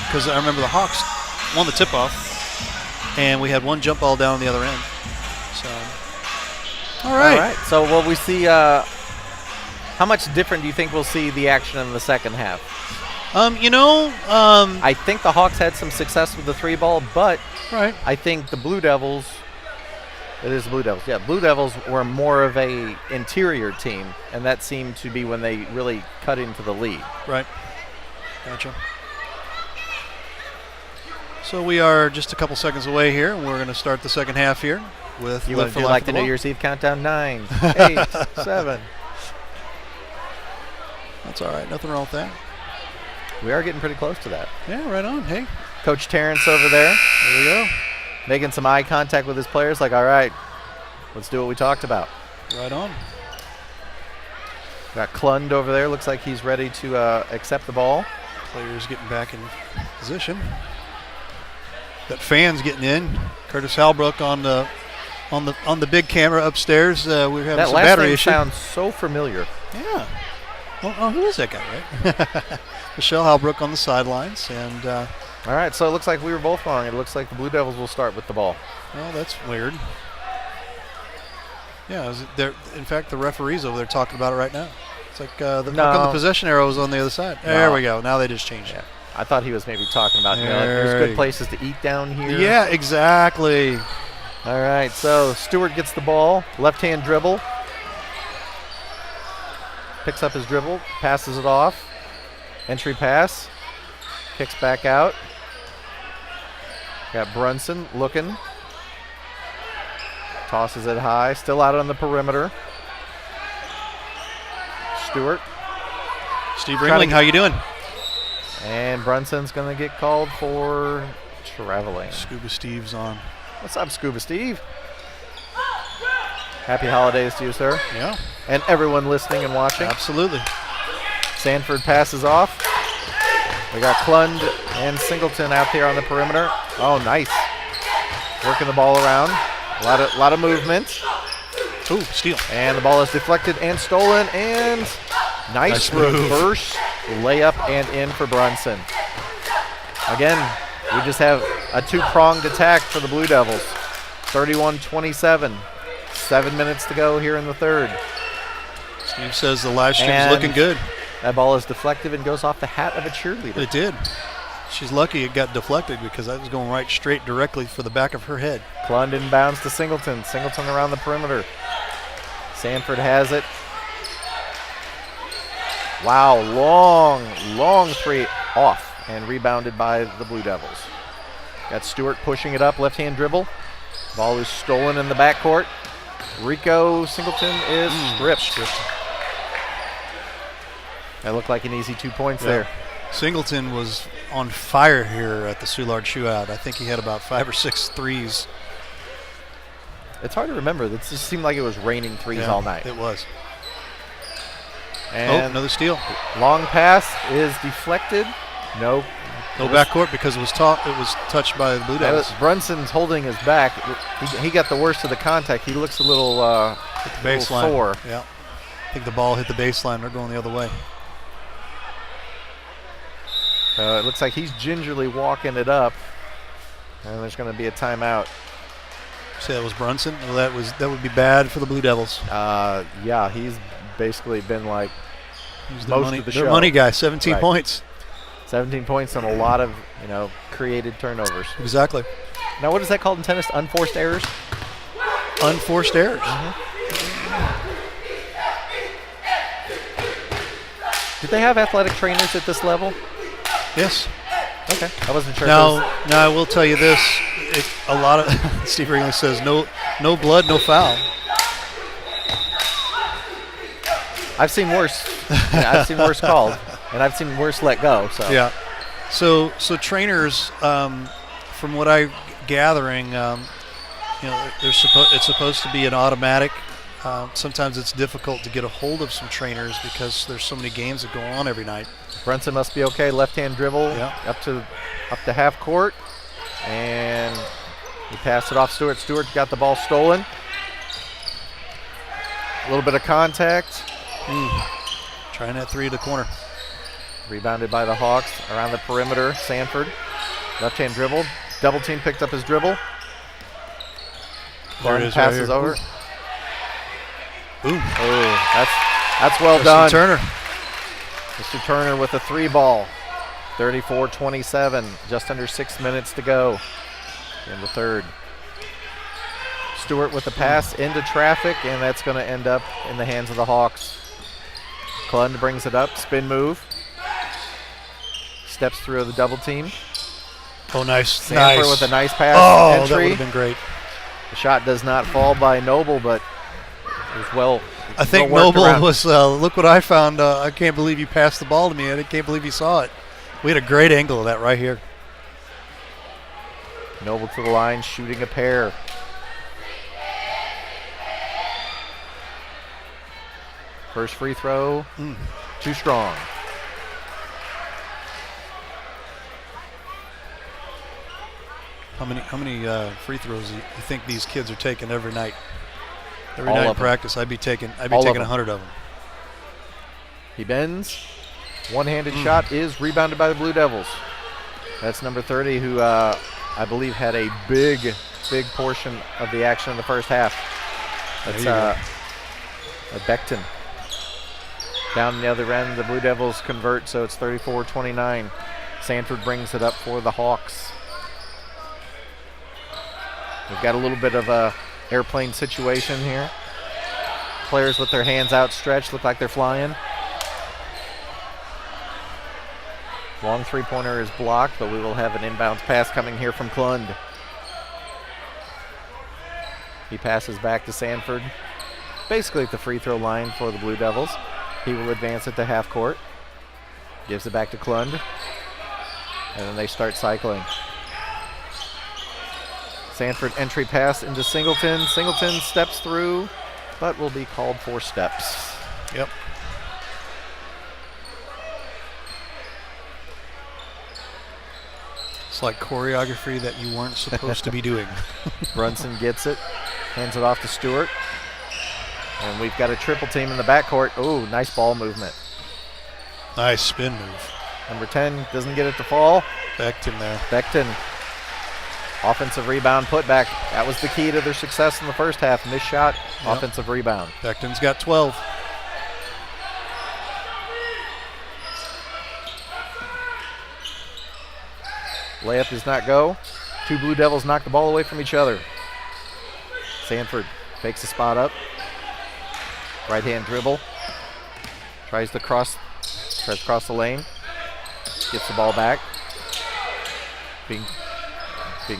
Speaker 1: because I remember the Hawks won the tip-off, and we had one jump ball down on the other end. So, all right.
Speaker 4: All right. So will we see, how much different do you think we'll see the action in the second half? I think the Hawks had some success with the 3-ball, but
Speaker 1: Right.
Speaker 4: I think the Blue Devils, it is the Blue Devils. Yeah, Blue Devils were more of a interior team, and that seemed to be when they really cut into the lead.
Speaker 1: Right. Gotcha. So we are just a couple seconds away here, and we're going to start the second half here with
Speaker 4: You
Speaker 1: Live
Speaker 4: want
Speaker 1: for
Speaker 4: to do
Speaker 1: Life
Speaker 4: like the New
Speaker 1: football.
Speaker 4: Year's Eve countdown? 9, 8, 7.
Speaker 1: That's all right. Nothing wrong with that.
Speaker 4: We are getting pretty close to that.
Speaker 1: Yeah, right on. Hey,
Speaker 4: Coach Terrence over there
Speaker 1: there we go.
Speaker 4: making some eye contact with his players, like, all right, let's do what we talked about.
Speaker 1: Right on.
Speaker 4: Got Klund over there. Looks like he's ready to accept the ball.
Speaker 1: Players getting back in position. Got fans getting in. Curtis Halbrook on the big camera upstairs. We're having
Speaker 4: That
Speaker 1: some
Speaker 4: last
Speaker 1: battery
Speaker 4: name
Speaker 1: issue.
Speaker 4: sounds so familiar.
Speaker 1: Yeah. Oh, who is that guy, right? Michelle Halbrook on the sidelines, and
Speaker 4: All right, so it looks like we were both wrong. It looks like the Blue Devils will start with the ball.
Speaker 1: well, that's weird. Yeah, in fact, the referee's over there talking about it right now. It's like how come the possession arrow is on the other side? There
Speaker 4: No.
Speaker 1: we go. Now they just changed it.
Speaker 4: I thought he was maybe talking about, like,
Speaker 1: There
Speaker 4: there's
Speaker 1: you
Speaker 4: good places to eat down here.
Speaker 1: Yeah, exactly.
Speaker 4: All right, so Stewart gets the ball, left-hand dribble. Picks up his dribble, passes it off. Entry pass, kicks back out. Got Brunson looking. Tosses it high, still out on the perimeter. Stewart.
Speaker 1: Steve
Speaker 4: Trying to
Speaker 1: Ringling, how you doing?
Speaker 4: And Brunson's going to get called for traveling.
Speaker 1: Scuba Steve's on.
Speaker 4: What's up, Scuba Steve? Happy holidays to you, sir.
Speaker 1: Yeah,
Speaker 4: And everyone listening and watching.
Speaker 1: absolutely.
Speaker 4: Sanford passes off. We got Klund and Singleton out there on the perimeter. Oh, nice. Working the ball around. A lot of movement.
Speaker 1: Ooh, steal.
Speaker 4: And the ball is deflected and stolen. And nice
Speaker 1: move.
Speaker 4: reverse layup and in for Brunson. Again, we just have a two-pronged attack for the Blue Devils. 31-27. 7 minutes to go here in the third.
Speaker 1: Steve says the live stream's
Speaker 4: And
Speaker 1: looking good.
Speaker 4: That ball is deflected and goes off the hat of a cheerleader.
Speaker 1: It did. She's lucky it got deflected because that was going right straight directly for the back of her head.
Speaker 4: Klund inbounds to Singleton. Singleton around the perimeter. Sanford has it. Wow, long three off and rebounded by the Blue Devils. Got Stewart pushing it up, left-hand dribble. Ball is stolen in the backcourt. Rico Singleton is stripped. That looked like an easy 2 points there.
Speaker 1: Singleton was on fire here at the Soulard Shootout. I think he had about 5 or 6 threes.
Speaker 4: It's hard to remember. It just seemed like it was raining threes
Speaker 1: Yeah,
Speaker 4: all night.
Speaker 1: It was.
Speaker 4: And
Speaker 1: another steal.
Speaker 4: long pass is deflected. No.
Speaker 1: No backcourt because it was touched by the Blue Devils.
Speaker 4: Brunson's holding his back. He got the worst of the contact. He looks a little,
Speaker 1: Hit the baseline.
Speaker 4: sore.
Speaker 1: Yeah. I think the ball hit the baseline. They're going the other way.
Speaker 4: It looks like he's gingerly walking it up. And there's going to be a timeout.
Speaker 1: Say that was Brunson. Well, that would be bad for the Blue Devils.
Speaker 4: Yeah, he's basically been like
Speaker 1: He's
Speaker 4: most of the
Speaker 1: their
Speaker 4: show.
Speaker 1: money guy. 17
Speaker 4: Right.
Speaker 1: points.
Speaker 4: 17 points and a lot of, created turnovers.
Speaker 1: Exactly.
Speaker 4: Now, what is that called in tennis? Unforced errors?
Speaker 1: Unforced errors.
Speaker 4: Do they have athletic trainers at this level?
Speaker 1: Yes.
Speaker 4: Okay. I wasn't sure.
Speaker 1: Now I will tell you this: a lot of Steve Ringley says no blood, no foul.
Speaker 4: I've seen worse. Yeah, I've seen worse called, and I've seen worse let go. So
Speaker 1: Yeah. So trainers, from what I'm gathering, it's supposed to be an automatic. Sometimes it's difficult to get a hold of some trainers because there's so many games that go on every night.
Speaker 4: Brunson must be okay. Left-hand dribble up to half court, and he passed it off Stewart. Stewart got the ball stolen. A little bit of contact.
Speaker 1: Trying that three to the corner.
Speaker 4: Rebounded by the Hawks around the perimeter. Sanford, left-hand dribble. Double team picked up his dribble.
Speaker 1: There it
Speaker 4: Barnes
Speaker 1: is right
Speaker 4: passes
Speaker 1: here.
Speaker 4: over.
Speaker 1: Ooh.
Speaker 4: Oh, that's well
Speaker 1: Justin
Speaker 4: done.
Speaker 1: Turner.
Speaker 4: Mr. Turner with a 3 ball. 34-27. Just under 6 minutes to go in the third. Stewart with the pass into traffic, and that's going to end up in the hands of the Hawks. Klund brings it up, spin move. Steps through the double team.
Speaker 1: Oh, nice.
Speaker 4: Sanford with a nice pass.
Speaker 1: Oh, that
Speaker 4: entry.
Speaker 1: would have been great.
Speaker 4: The shot does not fall by Noble, but it was well.
Speaker 1: I think
Speaker 4: well worked
Speaker 1: Noble
Speaker 4: around.
Speaker 1: was, look what I found. I can't believe you passed the ball to me. I can't believe you saw it. We had a great angle of that right here.
Speaker 4: Noble to the line, shooting a pair. First free throw, too strong.
Speaker 1: How many free throws do you think these kids are taking every night? Every
Speaker 4: All
Speaker 1: night in
Speaker 4: of them.
Speaker 1: practice, I'd be taking
Speaker 4: All of
Speaker 1: 100 of them.
Speaker 4: He bends. One-handed shot is rebounded by the Blue Devils. That's number 30, who I believe had a big portion of the action in the first half. That's Beckton. Down the other end, the Blue Devils convert, so it's 34-29. Sanford brings it up for the Hawks. We've got a little bit of a airplane situation here. Players with their hands outstretched look like they're flying. Long three-pointer is blocked, but we will have an inbounds pass coming here from Klund. He passes back to Sanford, basically at the free throw line for the Blue Devils. He will advance it to half court. Gives it back to Klund. And then they start cycling. Sanford entry pass into Singleton. Singleton steps through, but will be called for steps.
Speaker 1: Yep. It's like choreography that you weren't supposed to be doing.
Speaker 4: Brunson gets it, hands it off to Stewart. And we've got a triple team in the backcourt. Oh, nice ball movement.
Speaker 1: Nice spin move.
Speaker 4: Number 10 doesn't get it to fall.
Speaker 1: Beckton there.
Speaker 4: Beckton, offensive rebound putback. That was the key to their success in the first half. Missed shot, offensive rebound.
Speaker 1: Beckton's got 12.
Speaker 4: Layup does not go. Two Blue Devils knock the ball away from each other. Sanford fakes the spot up. Right hand dribble. Tries to cross the lane. Gets the ball back. Being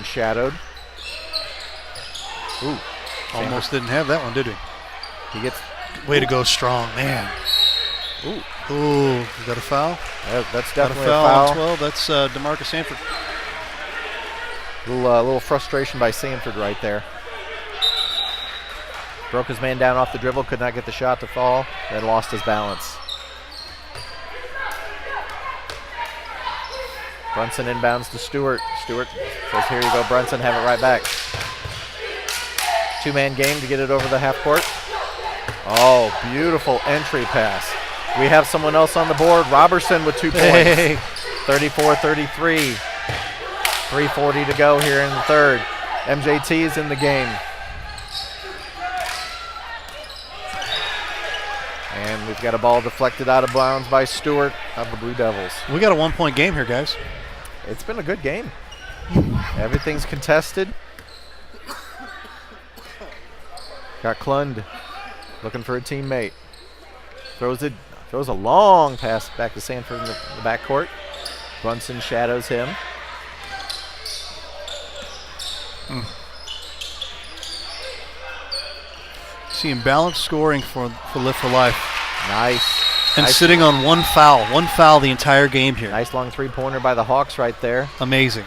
Speaker 4: shadowed. Ooh.
Speaker 1: Almost didn't have that one, did we?
Speaker 4: He gets.
Speaker 1: Way to go strong, man.
Speaker 4: Ooh.
Speaker 1: Ooh, is that a foul?
Speaker 4: That's
Speaker 1: Got a
Speaker 4: definitely
Speaker 1: foul
Speaker 4: a foul.
Speaker 1: on 12. That's DeMarcus Sanford.
Speaker 4: Little frustration by Sanford right there. Broke his man down off the dribble, could not get the shot to fall, then lost his balance. Brunson inbounds to Stewart. Stewart says, here you go, Brunson, have it right back. Two-man game to get it over the half court. Oh, beautiful entry pass. We have someone else on the board, Robertson with 2 points.
Speaker 1: Hey.
Speaker 4: 34-33. 3:40 to go here in the third. MJT is in the game. And we've got a ball deflected out of bounds by Stewart of the Blue Devils.
Speaker 1: We got a 1-point game here, guys.
Speaker 4: It's been a good game. Everything's contested. Got Klund looking for a teammate. Throws it Throws a long pass back to Sanford in the backcourt. Brunson shadows him.
Speaker 1: Seeing balanced scoring for Live for Life.
Speaker 4: Nice.
Speaker 1: And
Speaker 4: Nice.
Speaker 1: sitting on one foul the entire game here.
Speaker 4: Nice long three-pointer by the Hawks right there.
Speaker 1: Amazing.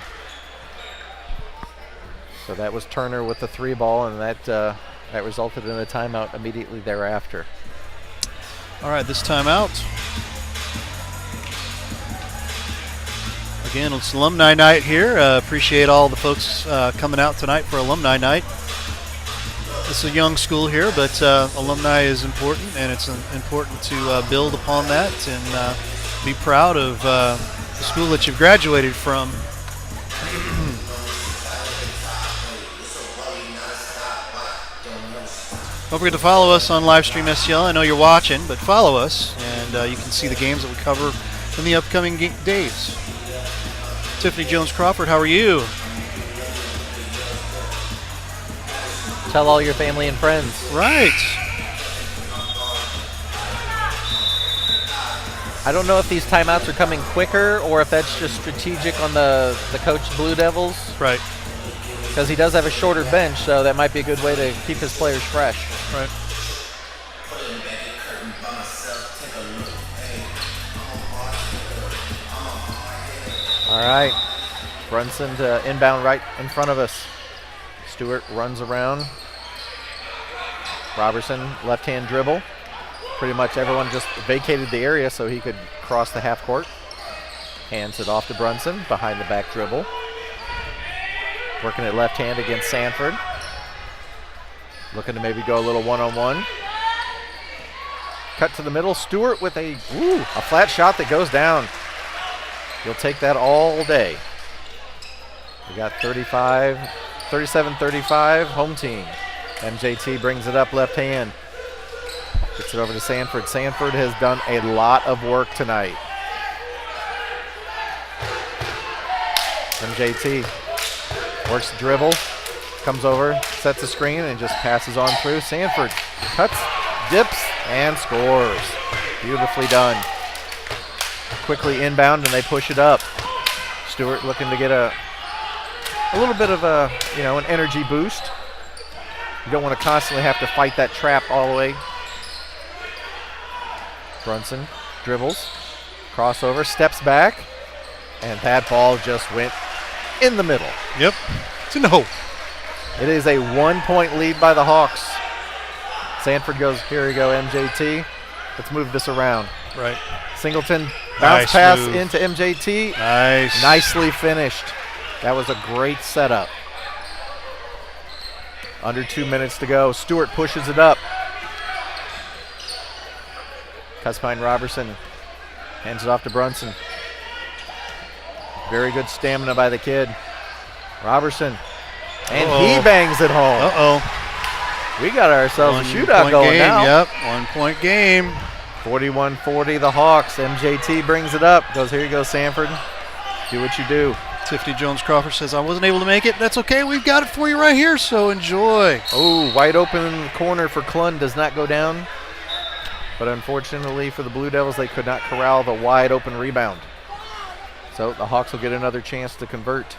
Speaker 4: So that was Turner with the 3 ball, and that resulted in a timeout immediately thereafter.
Speaker 1: All right, this timeout. Again, it's alumni night here. Appreciate all the folks coming out tonight for alumni night. It's a young school here, but alumni is important, and it's important to build upon that and be proud of the school that you've graduated from. Don't forget to follow us on Livestream STL. I know you're watching, but follow us, and you can see the games that we cover in the upcoming days. Tiffany Jones-Crawford, how are you?
Speaker 4: Tell all your family and friends.
Speaker 1: Right.
Speaker 4: I don't know if these timeouts are coming quicker or if that's just strategic on the coach Blue Devils.
Speaker 1: Right.
Speaker 4: Because he does have a shorter bench, so that might be a good way to keep his players fresh.
Speaker 1: Right.
Speaker 4: All right. Brunson to inbound right in front of us. Stewart runs around. Robertson, left-hand dribble. Pretty much everyone just vacated the area so he could cross the half court. Hands it off to Brunson, behind the back dribble. Working it left hand against Sanford. Looking to maybe go a little one-on-one. Cut to the middle. Stewart with a flat shot that goes down. He'll take that all day. We got 37-35, home team. MJT brings it up left hand. Gets it over to Sanford. Sanford has done a lot of work tonight. MJT works the dribble, comes over, sets a screen, and just passes on through. Sanford cuts, dips, and scores. Beautifully done. Quickly inbound, and they push it up. Stewart looking to get a little bit of an energy boost. You don't want to constantly have to fight that trap all the way. Brunson dribbles, crossover, steps back, and that ball just went in the middle.
Speaker 1: Yep. It's in the hole.
Speaker 4: It is a 1-point lead by the Hawks. Sanford goes, here we go, MJT. Let's move this around.
Speaker 1: Right.
Speaker 4: Singleton, bounce
Speaker 1: Nice
Speaker 4: pass
Speaker 1: move.
Speaker 4: into MJT.
Speaker 1: Nice.
Speaker 4: Nicely finished. That was a great setup. Under 2 minutes to go. Stewart pushes it up. Cuts behind Robertson. Hands it off to Brunson. Very good stamina by the kid. Robertson. And he bangs it home.
Speaker 1: Uh-oh.
Speaker 4: We got ourselves a
Speaker 1: 1
Speaker 4: shootout
Speaker 1: point
Speaker 4: going
Speaker 1: game.
Speaker 4: now.
Speaker 1: Yep, 1 point game.
Speaker 4: 41-40 the Hawks. MJT brings it up. Goes, here you go, Sanford. Do what you do.
Speaker 1: Tiffany Jones-Crawford says, I wasn't able to make it. That's okay. We've got it for you right here, so enjoy.
Speaker 4: Oh, wide open corner for Klund does not go down. But unfortunately for the Blue Devils, they could not corral the wide open rebound. So the Hawks will get another chance to convert.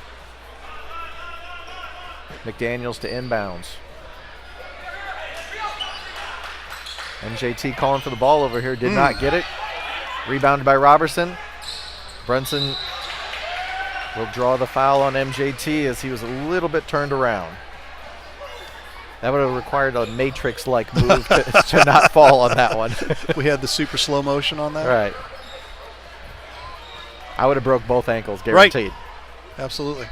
Speaker 4: McDaniels to inbounds. MJT calling for the ball over here, did not get it. Rebounded by Robertson. Brunson will draw the foul on MJT as he was a little bit turned around. That would have required a Matrix-like move to not fall on that one.
Speaker 1: We had the super slow motion on that.
Speaker 4: Right. I would have broke both ankles, guaranteed.
Speaker 1: Right. Absolutely.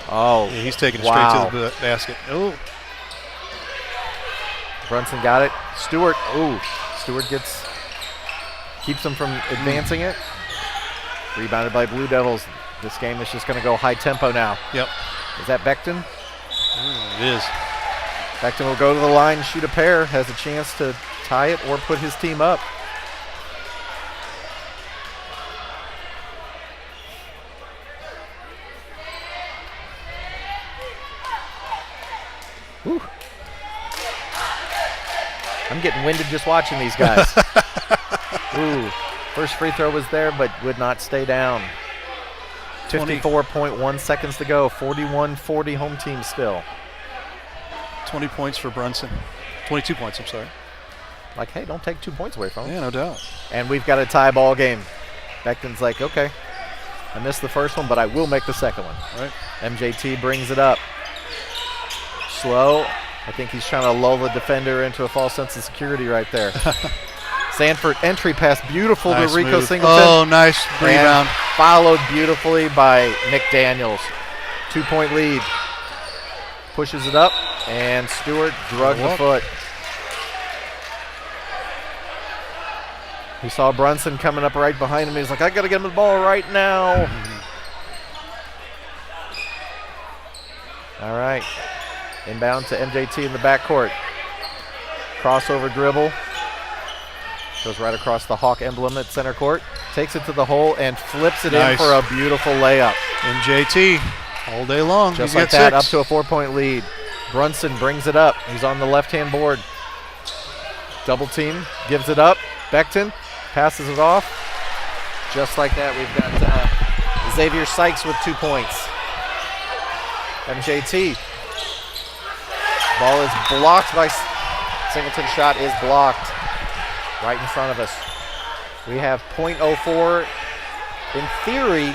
Speaker 4: Oh,
Speaker 1: Yeah, he's taking it
Speaker 4: wow.
Speaker 1: straight to the basket. Oh,
Speaker 4: Brunson got it. Stewart, Stewart keeps him from advancing it. Rebounded by Blue Devils. This game is just going to go high tempo now.
Speaker 1: yep.
Speaker 4: Is that Beckton?
Speaker 1: It is.
Speaker 4: Beckton will go to the line, shoot a pair, has a chance to tie it or put his team up. Whew. I'm getting winded just watching these guys. Ooh, first free throw was there, but would not stay down. 54.1 seconds to go. 41-40 home team still.
Speaker 1: 20 points for Brunson. 22 points, I'm sorry.
Speaker 4: Like, hey, don't take 2 points away from him.
Speaker 1: Yeah, no doubt.
Speaker 4: And we've got a tie ball game. Beckton's like, okay, I missed the first one, but I will make the second one.
Speaker 1: Right.
Speaker 4: MJT brings it up. Slow. I think he's trying to lull the defender into a false sense of security right there. Sanford entry pass, beautiful
Speaker 1: Nice
Speaker 4: to Rico
Speaker 1: move.
Speaker 4: Singleton.
Speaker 1: Oh, nice rebound.
Speaker 4: And followed beautifully by Nick Daniels. 2-point lead. Pushes it up, and Stewart drugged the foot. He saw Brunson coming up right behind him. He's like, I got to get him the ball right now. All right. Inbound to MJT in the backcourt. Crossover dribble. Goes right across the Hawk emblem at center court. Takes it to the hole and flips it in for a beautiful layup.
Speaker 1: MJT all day long.
Speaker 4: Just
Speaker 1: He's
Speaker 4: like
Speaker 1: got
Speaker 4: that,
Speaker 1: 6.
Speaker 4: up to a 4-point lead. Brunson brings it up. He's on the left-hand board. Double team, gives it up. Beckton passes it off. Just like that, we've got Xavier Sykes with 2 points. MJT. Ball is blocked by Singleton. Shot is blocked right in front of us. We have .04. In theory,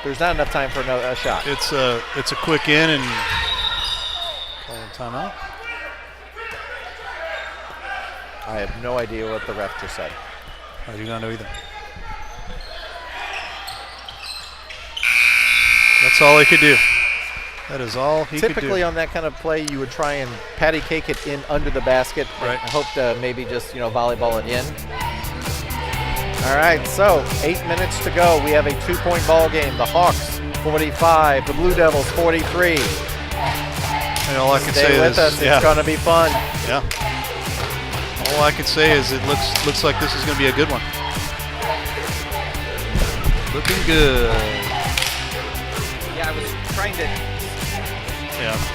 Speaker 4: there's not enough time for a shot.
Speaker 1: It's a quick in and calling timeout.
Speaker 4: I have no idea what the ref just said.
Speaker 1: I do not know either. That's all he could do. That is all he could do.
Speaker 4: Typically on that kind of play, you would try and patty cake it in under the basket.
Speaker 1: Right.
Speaker 4: I hope to maybe just, volleyball it in. All right, so 8 minutes to go. We have a 2-point ball game. The Hawks 45, the Blue Devils 43.
Speaker 1: And all I can say
Speaker 4: Stay with
Speaker 1: is,
Speaker 4: us. It's going to be fun.
Speaker 1: Yeah. All I can say is it looks like this is going to be a good one. Looking good.
Speaker 4: Yeah, I was trying to.
Speaker 1: Yeah.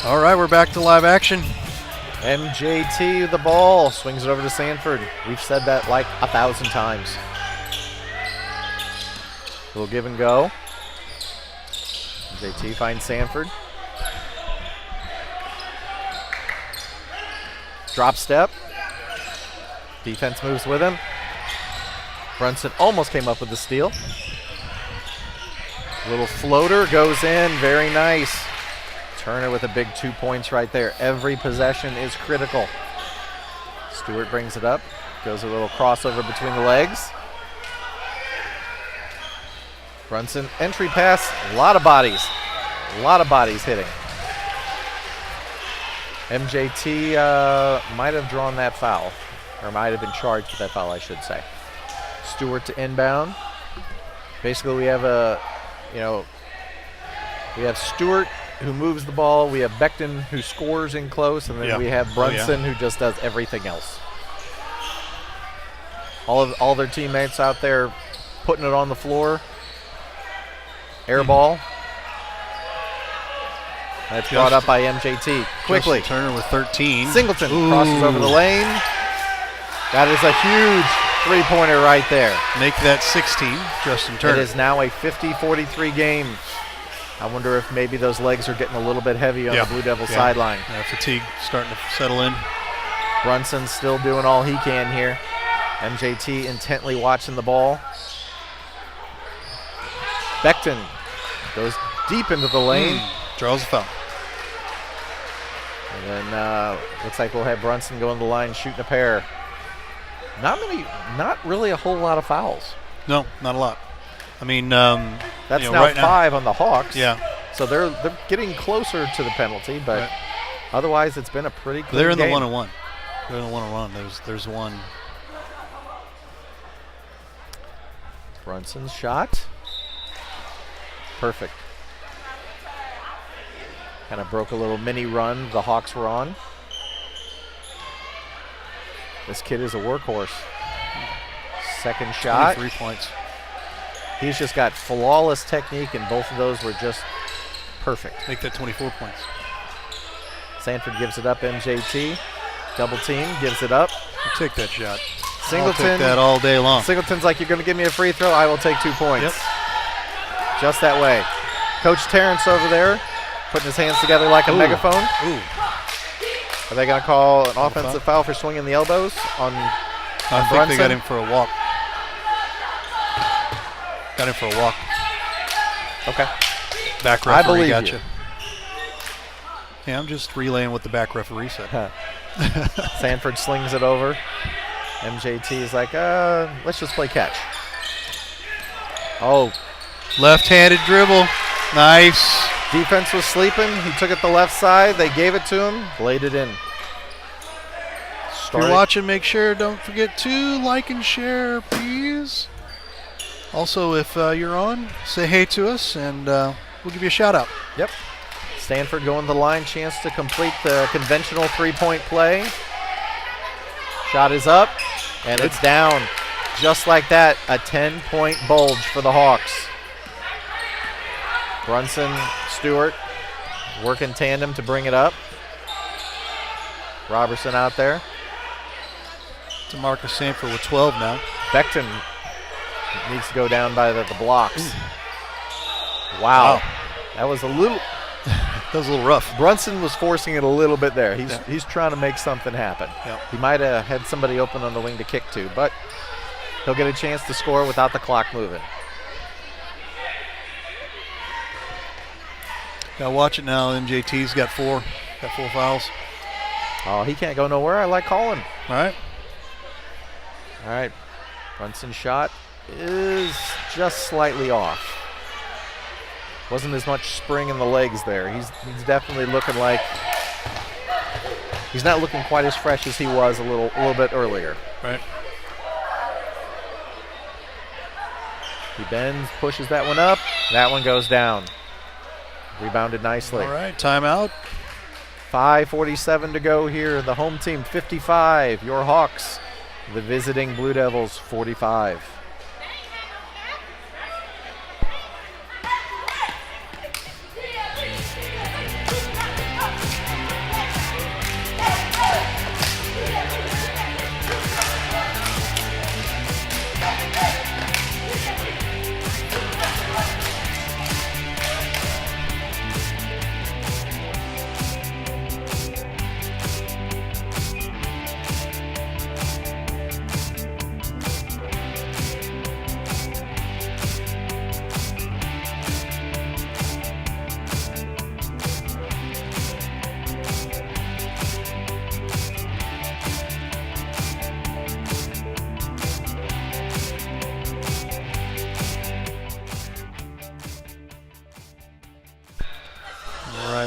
Speaker 1: All right, we're back to live action.
Speaker 4: MJT the ball, swings it over to Sanford. We've said that like 1,000 times. Little give and go. MJT finds Sanford. Drop step. Defense moves with him. Brunson almost came up with the steal. Little floater goes in, very nice. Turner with a big 2 points right there. Every possession is critical. Stewart brings it up. Goes a little crossover between the legs. Brunson, entry pass. A lot of bodies. A lot of bodies hitting. MJT might have drawn that foul. Or might have been charged with that foul, I should say. Stewart to inbound. Basically, we have we have Stewart who moves the ball. We have Beckton who scores in close, and then we have Brunson who just does everything else. All their teammates out there putting it on the floor. Air ball. That's brought up by MJT. Quickly.
Speaker 1: Justin Turner with 13.
Speaker 4: Singleton crosses over the lane. That is a huge three-pointer right there.
Speaker 1: Make that 16, Justin Turner.
Speaker 4: It is now a 50-43 game. I wonder if maybe those legs are getting a little bit heavy on the Blue Devil sideline.
Speaker 1: Fatigue starting to settle in.
Speaker 4: Brunson's still doing all he can here. MJT intently watching the ball. Beckton goes deep into the lane.
Speaker 1: Draws a foul.
Speaker 4: And then looks like we'll have Brunson go on the line shooting a pair. Not really a whole lot of fouls.
Speaker 1: No, not a lot. I mean,
Speaker 4: that's
Speaker 1: you know,
Speaker 4: now
Speaker 1: right
Speaker 4: 5 on the Hawks.
Speaker 1: Yeah.
Speaker 4: So they're getting closer to the penalty, but otherwise it's been a pretty clean
Speaker 1: They're in
Speaker 4: game.
Speaker 1: the 1-on-1. They're in the 1-on-1. There's one.
Speaker 4: Brunson's shot. Perfect. Kind of broke a little mini run the Hawks were on. This kid is a workhorse. Second shot.
Speaker 1: 3 points.
Speaker 4: He's just got flawless technique, and both of those were just perfect.
Speaker 1: Make that 24 points.
Speaker 4: Sanford gives it up, MJT. Double team, gives it up.
Speaker 1: You take that shot.
Speaker 4: Singleton.
Speaker 1: I'll take that all day long.
Speaker 4: Singleton's like, you're going to give me a free throw? I will take 2 points.
Speaker 1: Yep.
Speaker 4: Just that way. Coach Terrence over there putting his hands together like a megaphone.
Speaker 1: Ooh.
Speaker 4: Are they going to call an offensive foul for swinging the elbows on
Speaker 1: I think
Speaker 4: Brunson?
Speaker 1: they got him for a walk. Got him for a walk.
Speaker 4: Okay.
Speaker 1: Back
Speaker 4: I
Speaker 1: referee
Speaker 4: believe
Speaker 1: got
Speaker 4: you.
Speaker 1: Yeah, I'm just relaying what the back referee said.
Speaker 4: Sanford slings it over. MJT is like, let's just play catch. Oh,
Speaker 1: Left-handed dribble. Nice.
Speaker 4: defense was sleeping. He took it the left side. They gave it to him. Laid it in.
Speaker 1: If you're watching, make sure, don't forget to like and share, please. Also, if you're on, say hey to us, and we'll give you a shout-out.
Speaker 4: Yep. Stanford going to the line, chance to complete the conventional three-point play. Shot is up, and it's down. Just like that, a 10-point bulge for the Hawks. Brunson, Stewart work in tandem to bring it up. Robertson out there.
Speaker 1: To Marcus Sanford with 12 now.
Speaker 4: Beckton needs to go down by the blocks. Wow. That was a little...
Speaker 1: That was a little rough.
Speaker 4: Brunson was forcing it a little bit there. He's trying to make something happen.
Speaker 1: Yep.
Speaker 4: He might have had somebody open on the wing to kick to, but he'll get a chance to score without the clock moving.
Speaker 1: Got to watch it now. MJT's got four fouls.
Speaker 4: Oh, he can't go nowhere. I like calling.
Speaker 1: All right.
Speaker 4: All right. Brunson's shot is just slightly off. Wasn't as much spring in the legs there. He's definitely looking like he's not looking quite as fresh as he was a little bit earlier.
Speaker 1: Right.
Speaker 4: He bends, pushes that one up. That one goes down. Rebounded nicely.
Speaker 1: All right, timeout.
Speaker 4: 5:47 to go here. The home team 55. Your Hawks, the visiting Blue Devils 45.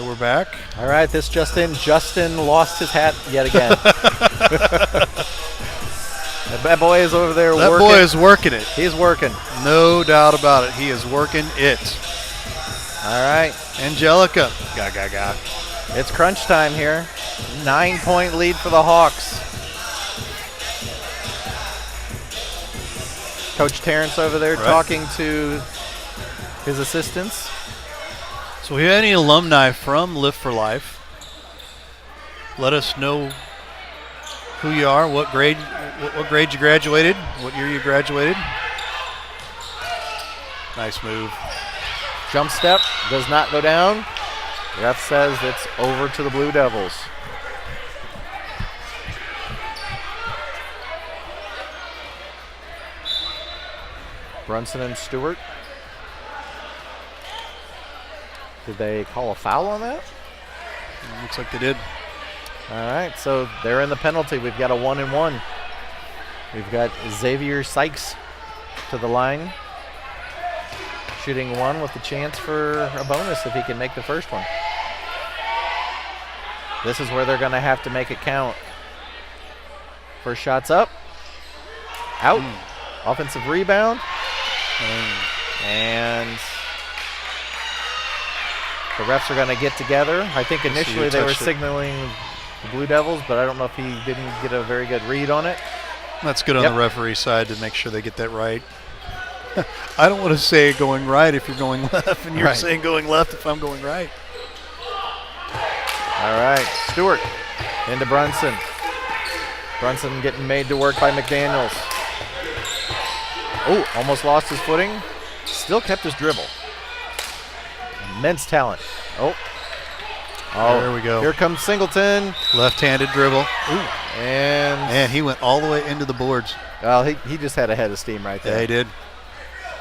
Speaker 1: We're back.
Speaker 4: All right, this just in. Justin lost his hat yet again. That boy is over there
Speaker 1: That
Speaker 4: working.
Speaker 1: boy is working it.
Speaker 4: He's working.
Speaker 1: No doubt about it. He is working it.
Speaker 4: All right.
Speaker 1: Angelica. Ga.
Speaker 4: It's crunch time here. 9-point lead for the Hawks. Coach Terrence over there talking to his assistants.
Speaker 1: So if you have any alumni from Lift for Life, let us know who you are, what grade you graduated, what year you graduated. Nice move.
Speaker 4: Jump step does not go down. Ref says it's over to the Blue Devils. Brunson and Stewart. Did they call a foul on that?
Speaker 1: Looks like they did.
Speaker 4: All right, so they're in the penalty. We've got a 1-and-1. We've got Xavier Sykes to the line, shooting one with the chance for a bonus if he can make the first one. This is where they're going to have to make it count. First shot's up. Out. Offensive rebound. And the refs are going to get together. I think initially they were signaling the Blue Devils, but I don't know if he didn't get a very good read on it.
Speaker 1: That's good on the referee side to make sure they get that right. I don't want to say going right if you're going left, and you're saying going left if I'm going right.
Speaker 4: All right, Stewart into Brunson. Brunson getting made to work by McDaniels. Oh, almost lost his footing. Still kept his dribble. Immense talent. Oh,
Speaker 1: there we go.
Speaker 4: Here comes Singleton.
Speaker 1: Left-handed dribble. Ooh.
Speaker 4: And
Speaker 1: he went all the way into the boards.
Speaker 4: Well, he just had a head of steam right there.
Speaker 1: Yeah, he did.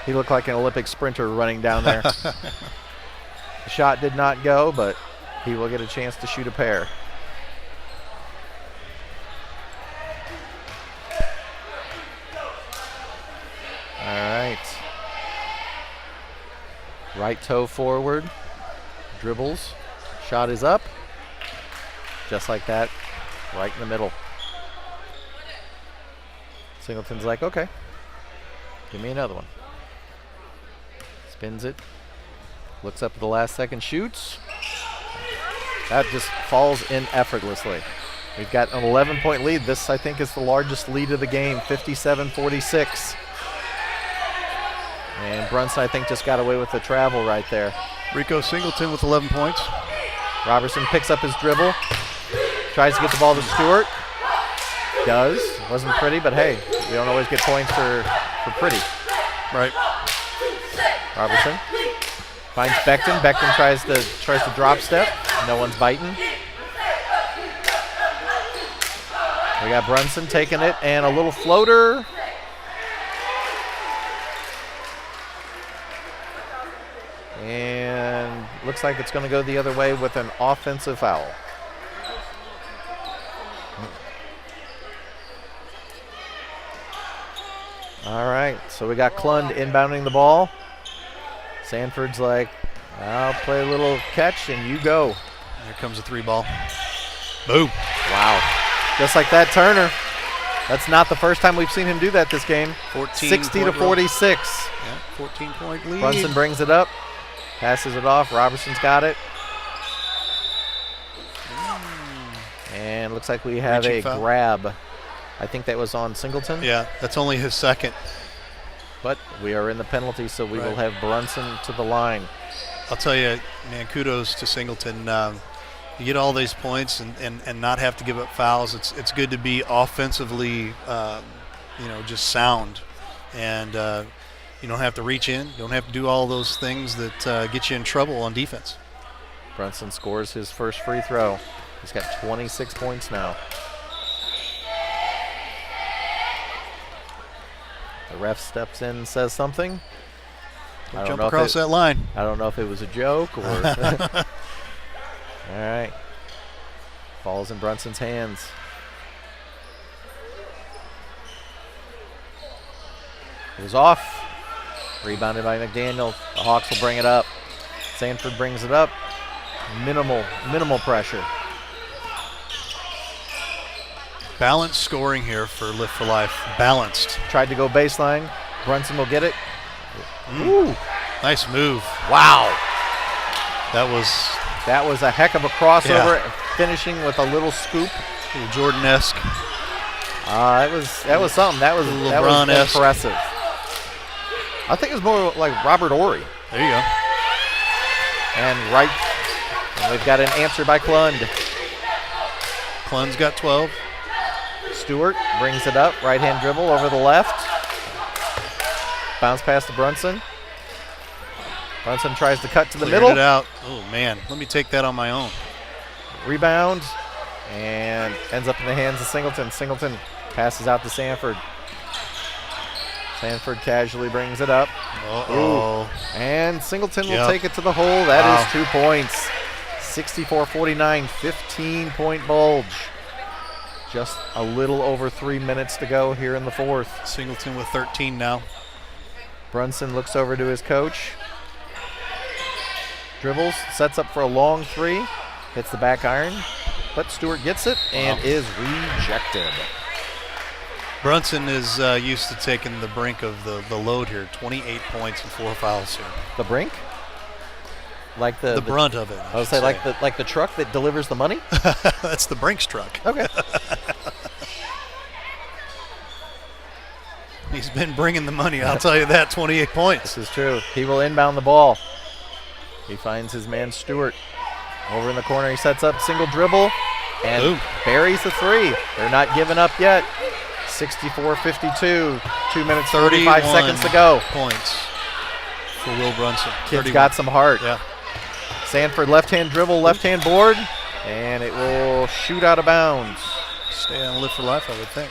Speaker 4: He looked like an Olympic sprinter running down there. The shot did not go, but he will get a chance to shoot a pair. All right. Right toe forward. Dribbles. Shot is up. Just like that. Right in the middle. Singleton's like, okay. Give me another one. Spins it. Looks up at the last second. Shoots. That just falls in effortlessly. We've got an 11-point lead. This, I think, is the largest lead of the game, 57-46. And Brunson, I think, just got away with the travel right there.
Speaker 1: Rico Singleton with 11 points.
Speaker 4: Robertson picks up his dribble. Tries to get the ball to Stewart. Does. Wasn't pretty, but hey, we don't always get points for pretty.
Speaker 1: Right.
Speaker 4: Robertson finds Beckton. Beckton tries to drop step. No one's biting. We got Brunson taking it and a little floater. And looks like it's going to go the other way with an offensive foul. All right, so we got Klund inbounding the ball. Sanford's like, I'll play a little catch and you go.
Speaker 1: Here comes a three ball. Boom.
Speaker 4: Wow. Just like that, Turner. That's not the first time we've seen him do that this game. 60-46.
Speaker 1: Yeah, 14-point lead.
Speaker 4: Brunson brings it up. Passes it off. Robertson's got it. And looks like we have a grab. I think that was on Singleton.
Speaker 1: Yeah, that's only his second.
Speaker 4: But we are in the penalty, so we will have Brunson to the line.
Speaker 1: I'll tell you, man, kudos to Singleton. You get all these points and not have to give up fouls. It's good to be offensively, just sound. And you don't have to reach in. You don't have to do all those things that get you in trouble on defense.
Speaker 4: Brunson scores his first free throw. He's got 26 points now. The ref steps in and says something.
Speaker 1: Don't jump across that line.
Speaker 4: I don't know if it was a joke or... All right. Ball's in Brunson's hands. It was off. Rebounded by McDaniel. The Hawks will bring it up. Sanford brings it up. Minimal pressure.
Speaker 1: Balanced scoring here for Lift for Life. Balanced.
Speaker 4: Tried to go baseline. Brunson will get it. Ooh.
Speaker 1: Nice move.
Speaker 4: Wow.
Speaker 1: That
Speaker 4: was a heck of a crossover, finishing with a little scoop.
Speaker 1: A little Jordan-esque.
Speaker 4: That was something. That was impressive. I think it was more like Robert Ory.
Speaker 1: There you go.
Speaker 4: And we've got an answer by Klund.
Speaker 1: Klund's got 12.
Speaker 4: Stewart brings it up, right-hand dribble over the left. Bounce pass to Brunson. Brunson tries to cut to the middle.
Speaker 1: It out. Oh, man. Let me take that on my own.
Speaker 4: Rebound. And ends up in the hands of Singleton. Singleton passes out to Sanford. Sanford casually brings it up.
Speaker 1: Uh-oh.
Speaker 4: And Singleton will
Speaker 1: Yep.
Speaker 4: take it to the hole. That
Speaker 1: Wow.
Speaker 4: is 2 points. 64-49, 15-point bulge. Just a little over 3 minutes to go here in the fourth.
Speaker 1: Singleton with 13 now.
Speaker 4: Brunson looks over to his coach. Dribbles, sets up for a long three. Hits the back iron, but Stewart gets it and is rejected.
Speaker 1: Brunson is used to taking the brink of the load here. 28 points and 4 fouls here.
Speaker 4: The brink? Like the
Speaker 1: brunt of it.
Speaker 4: I would say like the truck that delivers the money?
Speaker 1: That's the Brinks truck.
Speaker 4: Okay.
Speaker 1: He's been bringing the money, I'll tell you that. 28 points.
Speaker 4: This is true. He will inbound the ball. He finds his man Stewart. Over in the corner, he sets up, single dribble, and buries the three. They're not giving up yet. 64-52, 2 minutes, 35 seconds to go.
Speaker 1: Points for Will Brunson.
Speaker 4: Kid's
Speaker 1: 31.
Speaker 4: got some heart.
Speaker 1: Yeah.
Speaker 4: Sanford left-hand dribble, left-hand board, and it will shoot out of bounds.
Speaker 1: Stay on Live for Life, I would think.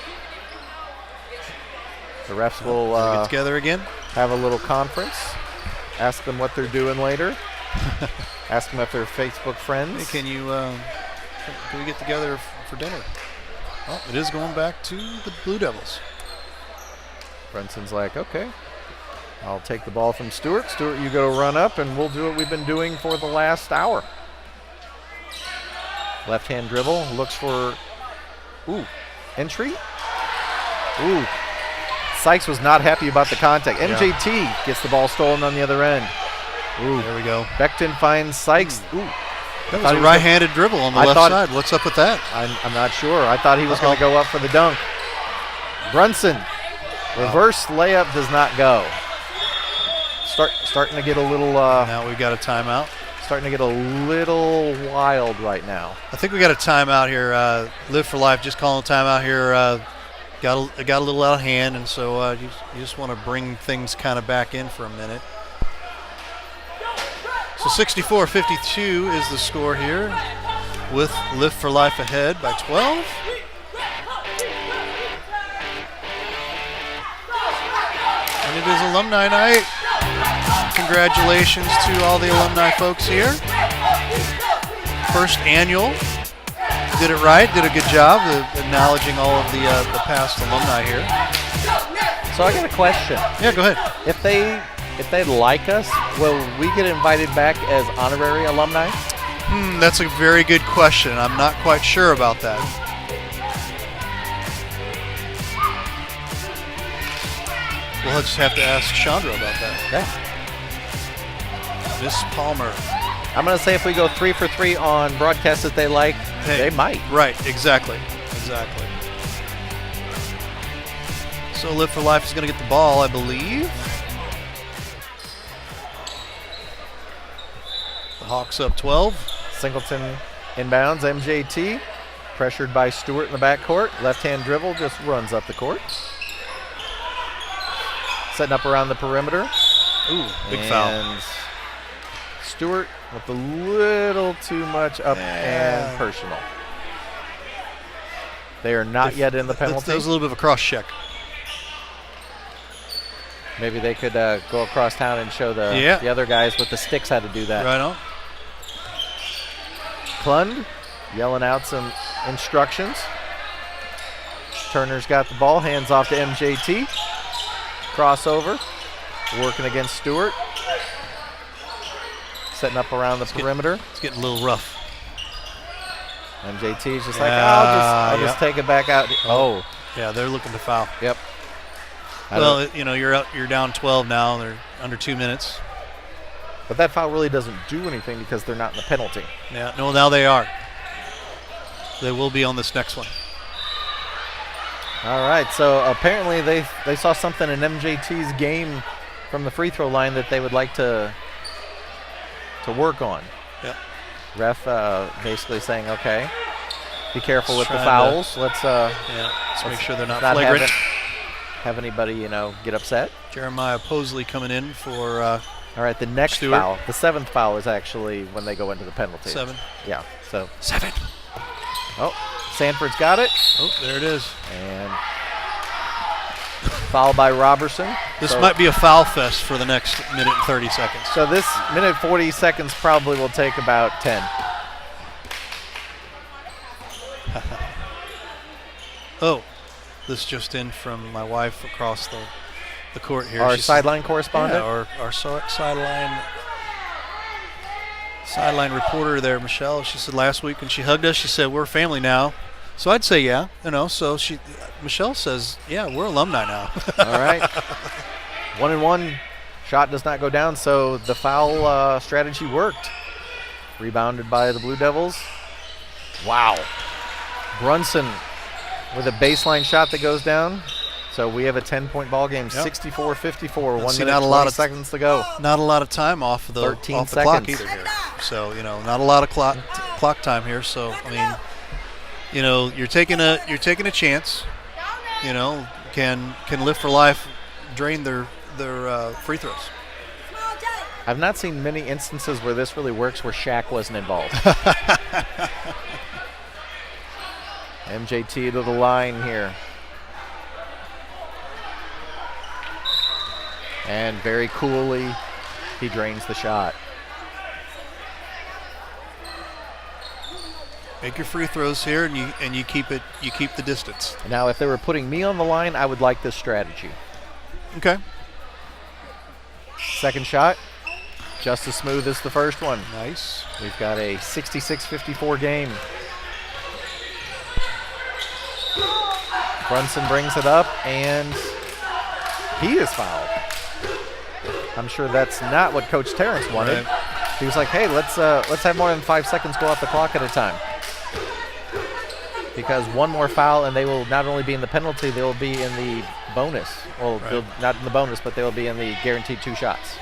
Speaker 4: The refs will
Speaker 1: Get together again.
Speaker 4: have a little conference, ask them what they're doing later, ask them if they're Facebook friends.
Speaker 1: Hey, can we get together for dinner? Well, it is going back to the Blue Devils.
Speaker 4: Brunson's like, okay, I'll take the ball from Stewart. Stewart, you go run up, and we'll do what we've been doing for the last hour. Left-hand dribble, looks for, entry. Sykes was not happy about the contact. MJT gets the ball stolen on the other end.
Speaker 1: There we go.
Speaker 4: Beckton finds Sykes.
Speaker 1: That was a right-handed dribble on the left side. What's up with that?
Speaker 4: I'm not sure. I thought he was going to go up for the dunk. Brunson, reverse layup does not go. Starting to get a little.
Speaker 1: Now we've got a timeout.
Speaker 4: Starting to get a little wild right now.
Speaker 1: I think we got a timeout here. Live for Life just calling a timeout here. Got a little out of hand, and so you just want to bring things kind of back in for a minute. So 64-52 is the score here, with Live for Life ahead by 12. And it is alumni night. Congratulations to all the alumni folks here. First annual. Did it right, did a good job of acknowledging all of the past alumni here.
Speaker 4: So I got a question.
Speaker 1: Yeah, go ahead.
Speaker 4: If they like us, will we get invited back as honorary alumni?
Speaker 1: That's a very good question. I'm not quite sure about that. We'll just have to ask Chandra about that.
Speaker 4: Okay.
Speaker 1: Miss Palmer.
Speaker 4: I'm going to say if we go 3 for 3 on broadcasts that they like, they might.
Speaker 1: Right, exactly. So Live for Life is going to get the ball, I believe. The Hawks up 12.
Speaker 4: Singleton inbounds, MJT, pressured by Stewart in the backcourt. Left-hand dribble, just runs up the court. Setting up around the perimeter.
Speaker 1: Big foul.
Speaker 4: And Stewart with a little too much up and personal. They are not yet in the penalty.
Speaker 1: That was a little bit of a cross check.
Speaker 4: Maybe they could go across town and show the other guys with the sticks how to do that.
Speaker 1: Right on.
Speaker 4: Klund yelling out some instructions. Turner's got the ball, hands off to MJT. Crossover, working against Stewart. Setting up around the perimeter.
Speaker 1: It's getting a little rough.
Speaker 4: MJT's just like, I'll just take it back out. Oh.
Speaker 1: Yeah, they're looking to foul.
Speaker 4: Yep.
Speaker 1: Well, you're down 12 now. They're under 2 minutes.
Speaker 4: But that foul really doesn't do anything because they're not in the penalty.
Speaker 1: Yeah, no, now they are. They will be on this next one.
Speaker 4: All right, so apparently they saw something in MJT's game from the free throw line that they would like to work on.
Speaker 1: Yep.
Speaker 4: Ref basically saying, okay, be careful with the fouls. Let's
Speaker 1: make sure they're not flagrant.
Speaker 4: Have anybody, get upset.
Speaker 1: Jeremiah Posley coming in for
Speaker 4: all right, the next
Speaker 1: Stewart.
Speaker 4: foul, the 7th foul is actually when they go into the penalty.
Speaker 1: 7.
Speaker 4: Yeah, so.
Speaker 1: 7.
Speaker 4: Oh, Sanford's got it.
Speaker 1: Oh, there it is.
Speaker 4: And Foul by Robertson.
Speaker 1: This might be a foul fest for the next minute and 30 seconds.
Speaker 4: So this minute 40 seconds probably will take about 10.
Speaker 1: Oh, this just in from my wife across the court here.
Speaker 4: Our
Speaker 1: She
Speaker 4: sideline
Speaker 1: said,
Speaker 4: correspondent?
Speaker 1: Yeah, our sideline reporter there, Michelle. She said last week when she hugged us, she said, we're family now. So I'd say, yeah, so Michelle says, yeah, we're alumni now.
Speaker 4: All right. 1-1. Shot does not go down, so the foul strategy worked. Rebounded by the Blue Devils. Wow. Brunson with a baseline shot that goes down. So we have a 10-point ball game, 64-54, 1 minute, 20 seconds to go.
Speaker 1: Not a lot of time off the
Speaker 4: 13
Speaker 1: off the clock
Speaker 4: seconds.
Speaker 1: either here. So, not a lot of clock time here. So, I mean, you're taking a chance. Can Live for Life drain their free throws?
Speaker 4: I've not seen many instances where this really works where Shaq wasn't involved. MJT to the line here. And very coolly, he drains the shot.
Speaker 1: Make your free throws here, and you keep the distance.
Speaker 4: Now, if they were putting me on the line, I would like this strategy.
Speaker 1: Okay.
Speaker 4: Second shot, just as smooth as the first one.
Speaker 1: Nice.
Speaker 4: We've got a 66-54 game. Brunson brings it up, and he is fouled. I'm sure that's not what Coach Terrence wanted.
Speaker 1: Right.
Speaker 4: He was like, hey, let's have more than 5 seconds go off the clock at a time. Because one more foul, and they will not only be in the penalty, they will be in the bonus. Well,
Speaker 1: Right.
Speaker 4: they'll not in the bonus, but they will be in the guaranteed 2 shots.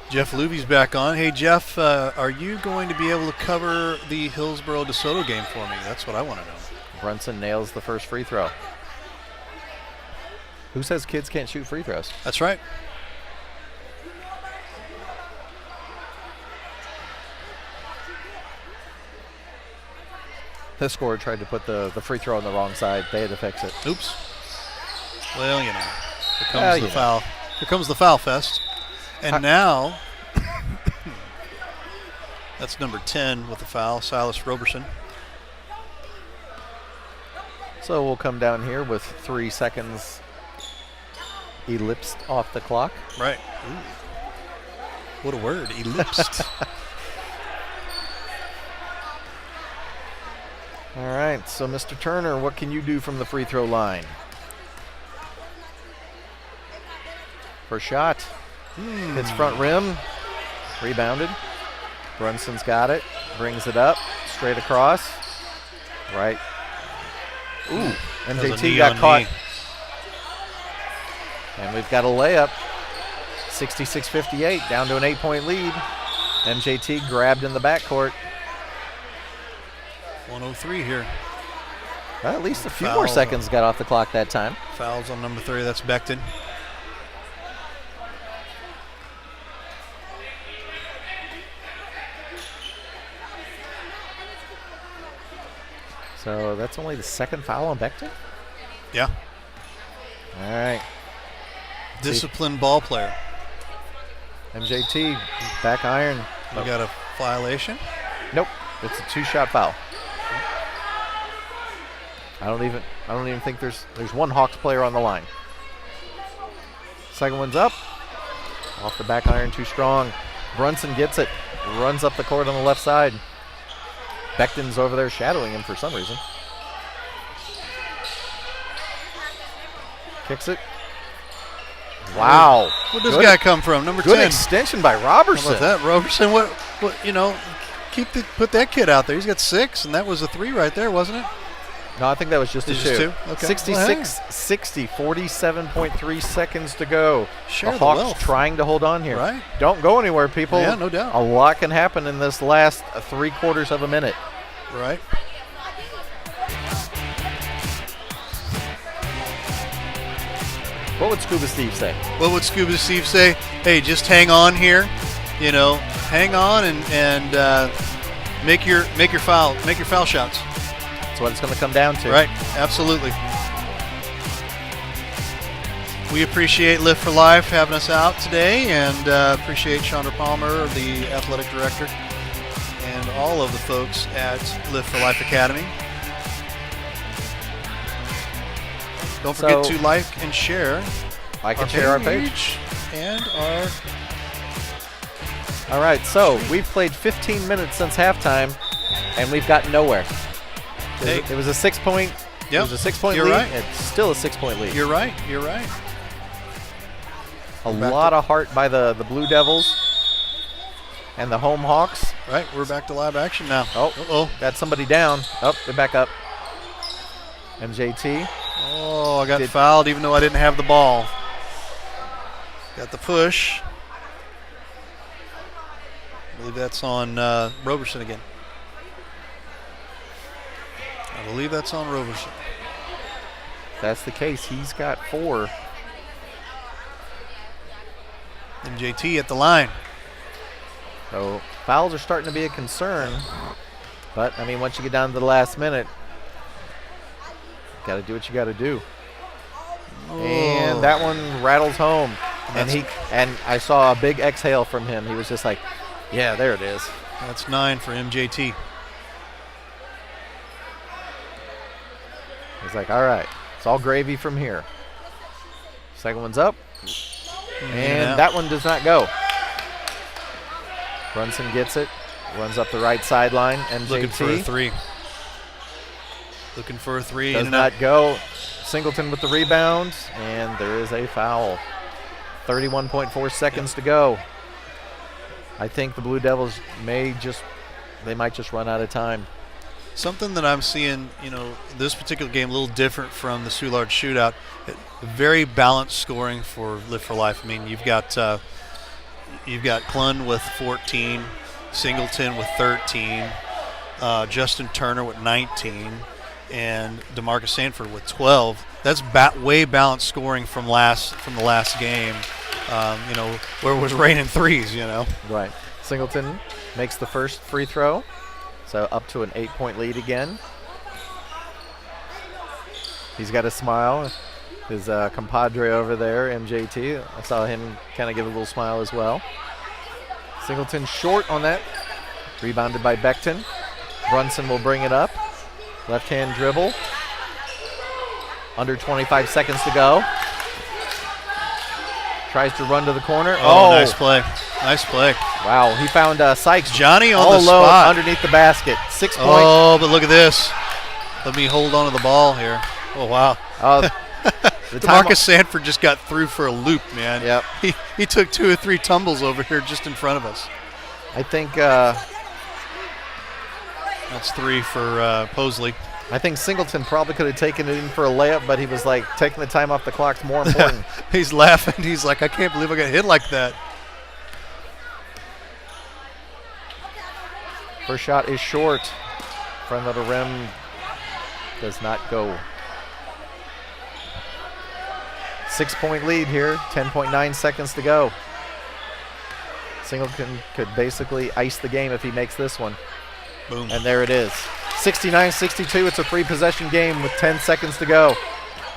Speaker 1: Jeff Luby's back on. Hey, Jeff, are you going to be able to cover the Hillsborough DeSoto game for me? That's what I want to know.
Speaker 4: Brunson nails the first free throw. Who says kids can't shoot free throws?
Speaker 1: That's right.
Speaker 4: The scorer tried to put the free throw on the wrong side. They had to fix it.
Speaker 1: Oops. Well, here comes
Speaker 4: Well,
Speaker 1: the foul. Here comes the foul fest. And now, that's number 10 with the foul, Silas Roberson.
Speaker 4: So we'll come down here with 3 seconds ellipsed off the clock.
Speaker 1: Right. Ooh. What a word, ellipsed.
Speaker 4: All right, so Mr. Turner, what can you do from the free throw line? First shot. Hits front rim. Rebounded. Brunson's got it. Brings it up. Straight across. Right. Ooh, MJT got caught. And we've got a layup. 66-58, down to an 8-point lead. MJT grabbed in the backcourt.
Speaker 1: 103 here.
Speaker 4: Well, at least a few
Speaker 1: Fouls
Speaker 4: more
Speaker 1: on-
Speaker 4: seconds got off the clock that time.
Speaker 1: Fouls on number 3. That's Becton.
Speaker 4: So that's only the second foul on Becton?
Speaker 1: Yeah.
Speaker 4: All right.
Speaker 1: Disciplined ball player.
Speaker 4: MJT, back iron.
Speaker 1: We got a violation.
Speaker 4: Nope, it's a 2-shot foul. I don't even think there's one Hawks player on the line. Second one's up. Off the back iron, too strong. Brunson gets it. Runs up the court on the left side. Becton's over there shadowing him for some reason. Kicks it. Wow.
Speaker 1: Where'd this guy come from? Number
Speaker 4: Good
Speaker 1: 10.
Speaker 4: extension by
Speaker 1: How
Speaker 4: Robertson.
Speaker 1: about that, Roberson? What? Put that kid out there. He's got 6, and that was a 3 right there, wasn't it?
Speaker 4: No, I think that was just a
Speaker 1: It's
Speaker 4: 2.
Speaker 1: just 2? Okay.
Speaker 4: 66-60, 47.3 seconds to go.
Speaker 1: Share
Speaker 4: the
Speaker 1: the
Speaker 4: Hawks
Speaker 1: wealth.
Speaker 4: trying to hold on here.
Speaker 1: Right.
Speaker 4: Don't go anywhere, people.
Speaker 1: Yeah, no doubt.
Speaker 4: A lot can happen in this last 3/4 of a minute.
Speaker 1: Right.
Speaker 4: What would Scuba Steve say?
Speaker 1: What would Scuba Steve say? Hey, just hang on here. Hang on and make your foul shots.
Speaker 4: That's what it's going to come down to.
Speaker 1: Right. Absolutely. We appreciate Lift for Life having us out today, and appreciate Chandra Palmer, the athletic director, and all of the folks at Lift for Life Academy. Don't forget to like and share.
Speaker 4: Like and share our page.
Speaker 1: And our...
Speaker 4: All right, so we've played 15 minutes since halftime, and we've gotten nowhere.
Speaker 1: Hey.
Speaker 4: It was a 6-point.
Speaker 1: Yep.
Speaker 4: It was a 6-point
Speaker 1: You're
Speaker 4: lead.
Speaker 1: right.
Speaker 4: It's still a 6-point lead.
Speaker 1: You're right. You're right.
Speaker 4: A lot of heart by the Blue Devils and the Home Hawks.
Speaker 1: Right, we're back to live action now.
Speaker 4: Oh, got somebody down. Oh, they're back up. MJT.
Speaker 1: Oh, I got fouled even though I didn't have the ball. Got the push. I believe that's on Roberson again. I believe that's on Roberson.
Speaker 4: If that's the case, he's got 4.
Speaker 1: MJT at the line.
Speaker 4: So fouls are starting to be a concern. But, I mean, once you get down to the last minute, got to do what you got to do.
Speaker 1: Oh.
Speaker 4: And that one rattles home. And I saw a big exhale from him. He was just like, yeah, there it is.
Speaker 1: That's 9 for MJT.
Speaker 4: He's like, all right, it's all gravy from here. Second one's up. And that one does not go. Brunson gets it, runs up the right sideline. MJT.
Speaker 1: Looking for a 3. Looking for a 3.
Speaker 4: Does not go. Singleton with the rebound, and there is a foul. 31.4 seconds to go. I think the Blue Devils might just run out of time.
Speaker 1: Something that I'm seeing, this particular game a little different from the Soulard shootout. Very balanced scoring for Lift for Life. I mean, you've got Clun with 14, Singleton with 13, Justin Turner with 19, and DeMarcus Sanford with 12. That's way balanced scoring from the last game. Where it was raining threes.
Speaker 4: Right. Singleton makes the first free throw. So up to an 8-point lead again. He's got a smile. His compadre over there, MJT. I saw him kind of give a little smile as well. Singleton short on that. Rebounded by Beckton. Brunson will bring it up. Left-hand dribble. Under 25 seconds to go. Tries to run to the corner.
Speaker 1: Oh, nice play. Nice play.
Speaker 4: Wow, he found Sykes.
Speaker 1: Johnny on
Speaker 4: all
Speaker 1: the
Speaker 4: alone
Speaker 1: spot.
Speaker 4: Underneath the basket. 6 point.
Speaker 1: Oh, but look at this. Let me hold on to the ball here. Oh, wow. DeMarcus Sanford just got through for a loop, man.
Speaker 4: Yep.
Speaker 1: He took 2 or 3 tumbles over here just in front of us.
Speaker 4: I think
Speaker 1: that's 3 for Posley.
Speaker 4: I think Singleton probably could have taken it in for a layup, but he was like, taking the time off the clock's more important.
Speaker 1: He's laughing. He's like, I can't believe I got hit like that.
Speaker 4: First shot is short. Front of the rim does not go. 6-point lead here, 10.9 seconds to go. Singleton could basically ice the game if he makes this one.
Speaker 1: Boom.
Speaker 4: And there it is. 69-62, it's a 3-possession game with 10 seconds to go.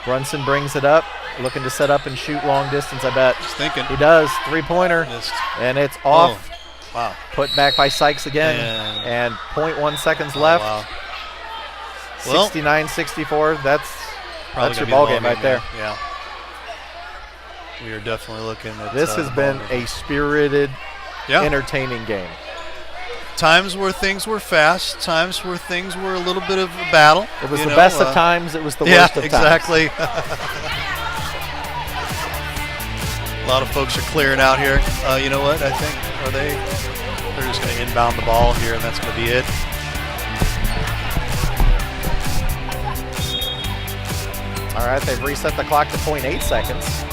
Speaker 4: Brunson brings it up, looking to set up and shoot long distance, I bet.
Speaker 1: Just thinking.
Speaker 4: He does, 3-pointer, and it's off.
Speaker 1: Oh, wow.
Speaker 4: Put back by Sykes again, and 0.1 seconds left.
Speaker 1: Wow. Well,
Speaker 4: 69-64, that's your ball game right there.
Speaker 1: Yeah. We are definitely looking at
Speaker 4: this has been a spirited, entertaining game.
Speaker 1: Times where things were fast, times where things were a little bit of a battle.
Speaker 4: It was the best of times, it was the worst of times.
Speaker 1: Yeah, exactly. A lot of folks are clearing out here. You know what, I think, they're just going to inbound the ball here, and that's going to be it.
Speaker 4: All right, they've reset the clock to 0.8 seconds.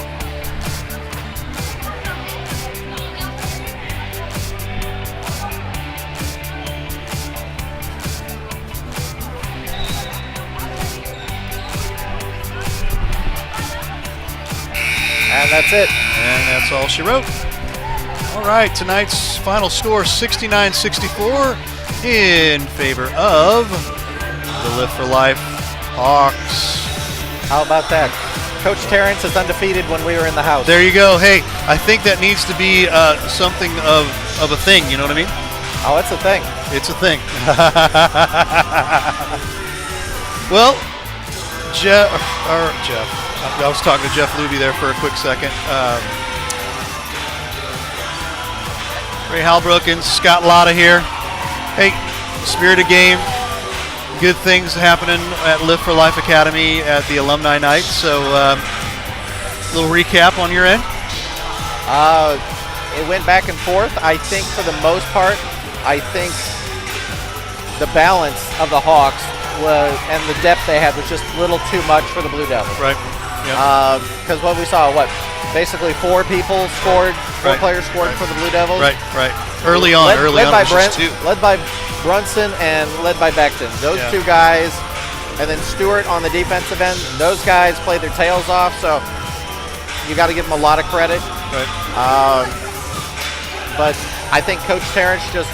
Speaker 4: And that's it.
Speaker 1: And that's all she wrote. All right, tonight's final score, 69-64 in favor of the Lift for Life Hawks.
Speaker 4: How about that? Coach Terrence is undefeated when we were in the house.
Speaker 1: There you go. Hey, I think that needs to be something of a thing. You know what I mean?
Speaker 4: Oh, it's a thing.
Speaker 1: It's a thing. Well, Jeff. I was talking to Jeff Luby there for a quick second. Ray Halbrook and Scott Lotta here. Hey, spirited game. Good things happening at Live for Life Academy at the Alumni Night. So, little recap on your end.
Speaker 4: It went back and forth. I think for the most part, I think the balance of the Hawks and the depth they had was just a little too much for the Blue Devils.
Speaker 1: Right.
Speaker 4: Because what we saw, basically four people scored, four players scored for the Blue Devils.
Speaker 1: Right. Early on,
Speaker 4: led by
Speaker 1: it was just two.
Speaker 4: Led by Brunson and led by Becton. Those two guys, and then Stewart on the defensive end. Those guys played their tails off, so you got to give them a lot of credit.
Speaker 1: Right.
Speaker 4: But I think Coach Terrence just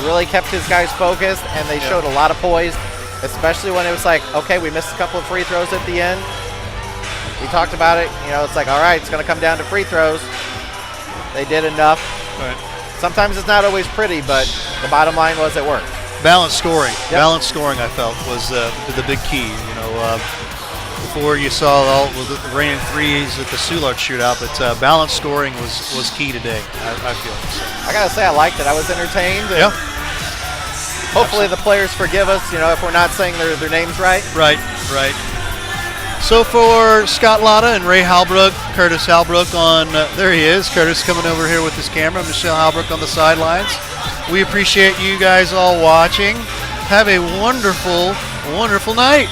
Speaker 4: really kept his guys focused, and they showed a lot of poise, especially when it was like, okay, we missed a couple of free throws at the end. We talked about it. It's like, all right, it's going to come down to free throws. They did enough.
Speaker 1: Right.
Speaker 4: Sometimes it's not always pretty, but the bottom line was it worked.
Speaker 1: Balanced scoring.
Speaker 4: Yep.
Speaker 1: Balanced scoring, I felt, was the big key. Before you saw all the rain threes at the Soulard shootout, but balanced scoring was key today, I feel. So.
Speaker 4: I got to say, I liked it. I was entertained.
Speaker 1: Yeah.
Speaker 4: Hopefully the players forgive us, if we're not saying their names right.
Speaker 1: Right. So for Scott Lotta and Ray Halbrook, Curtis Halbrook there he is. Curtis coming over here with his camera. Michelle Halbrook on the sidelines. We appreciate you guys all watching. Have a wonderful, wonderful night.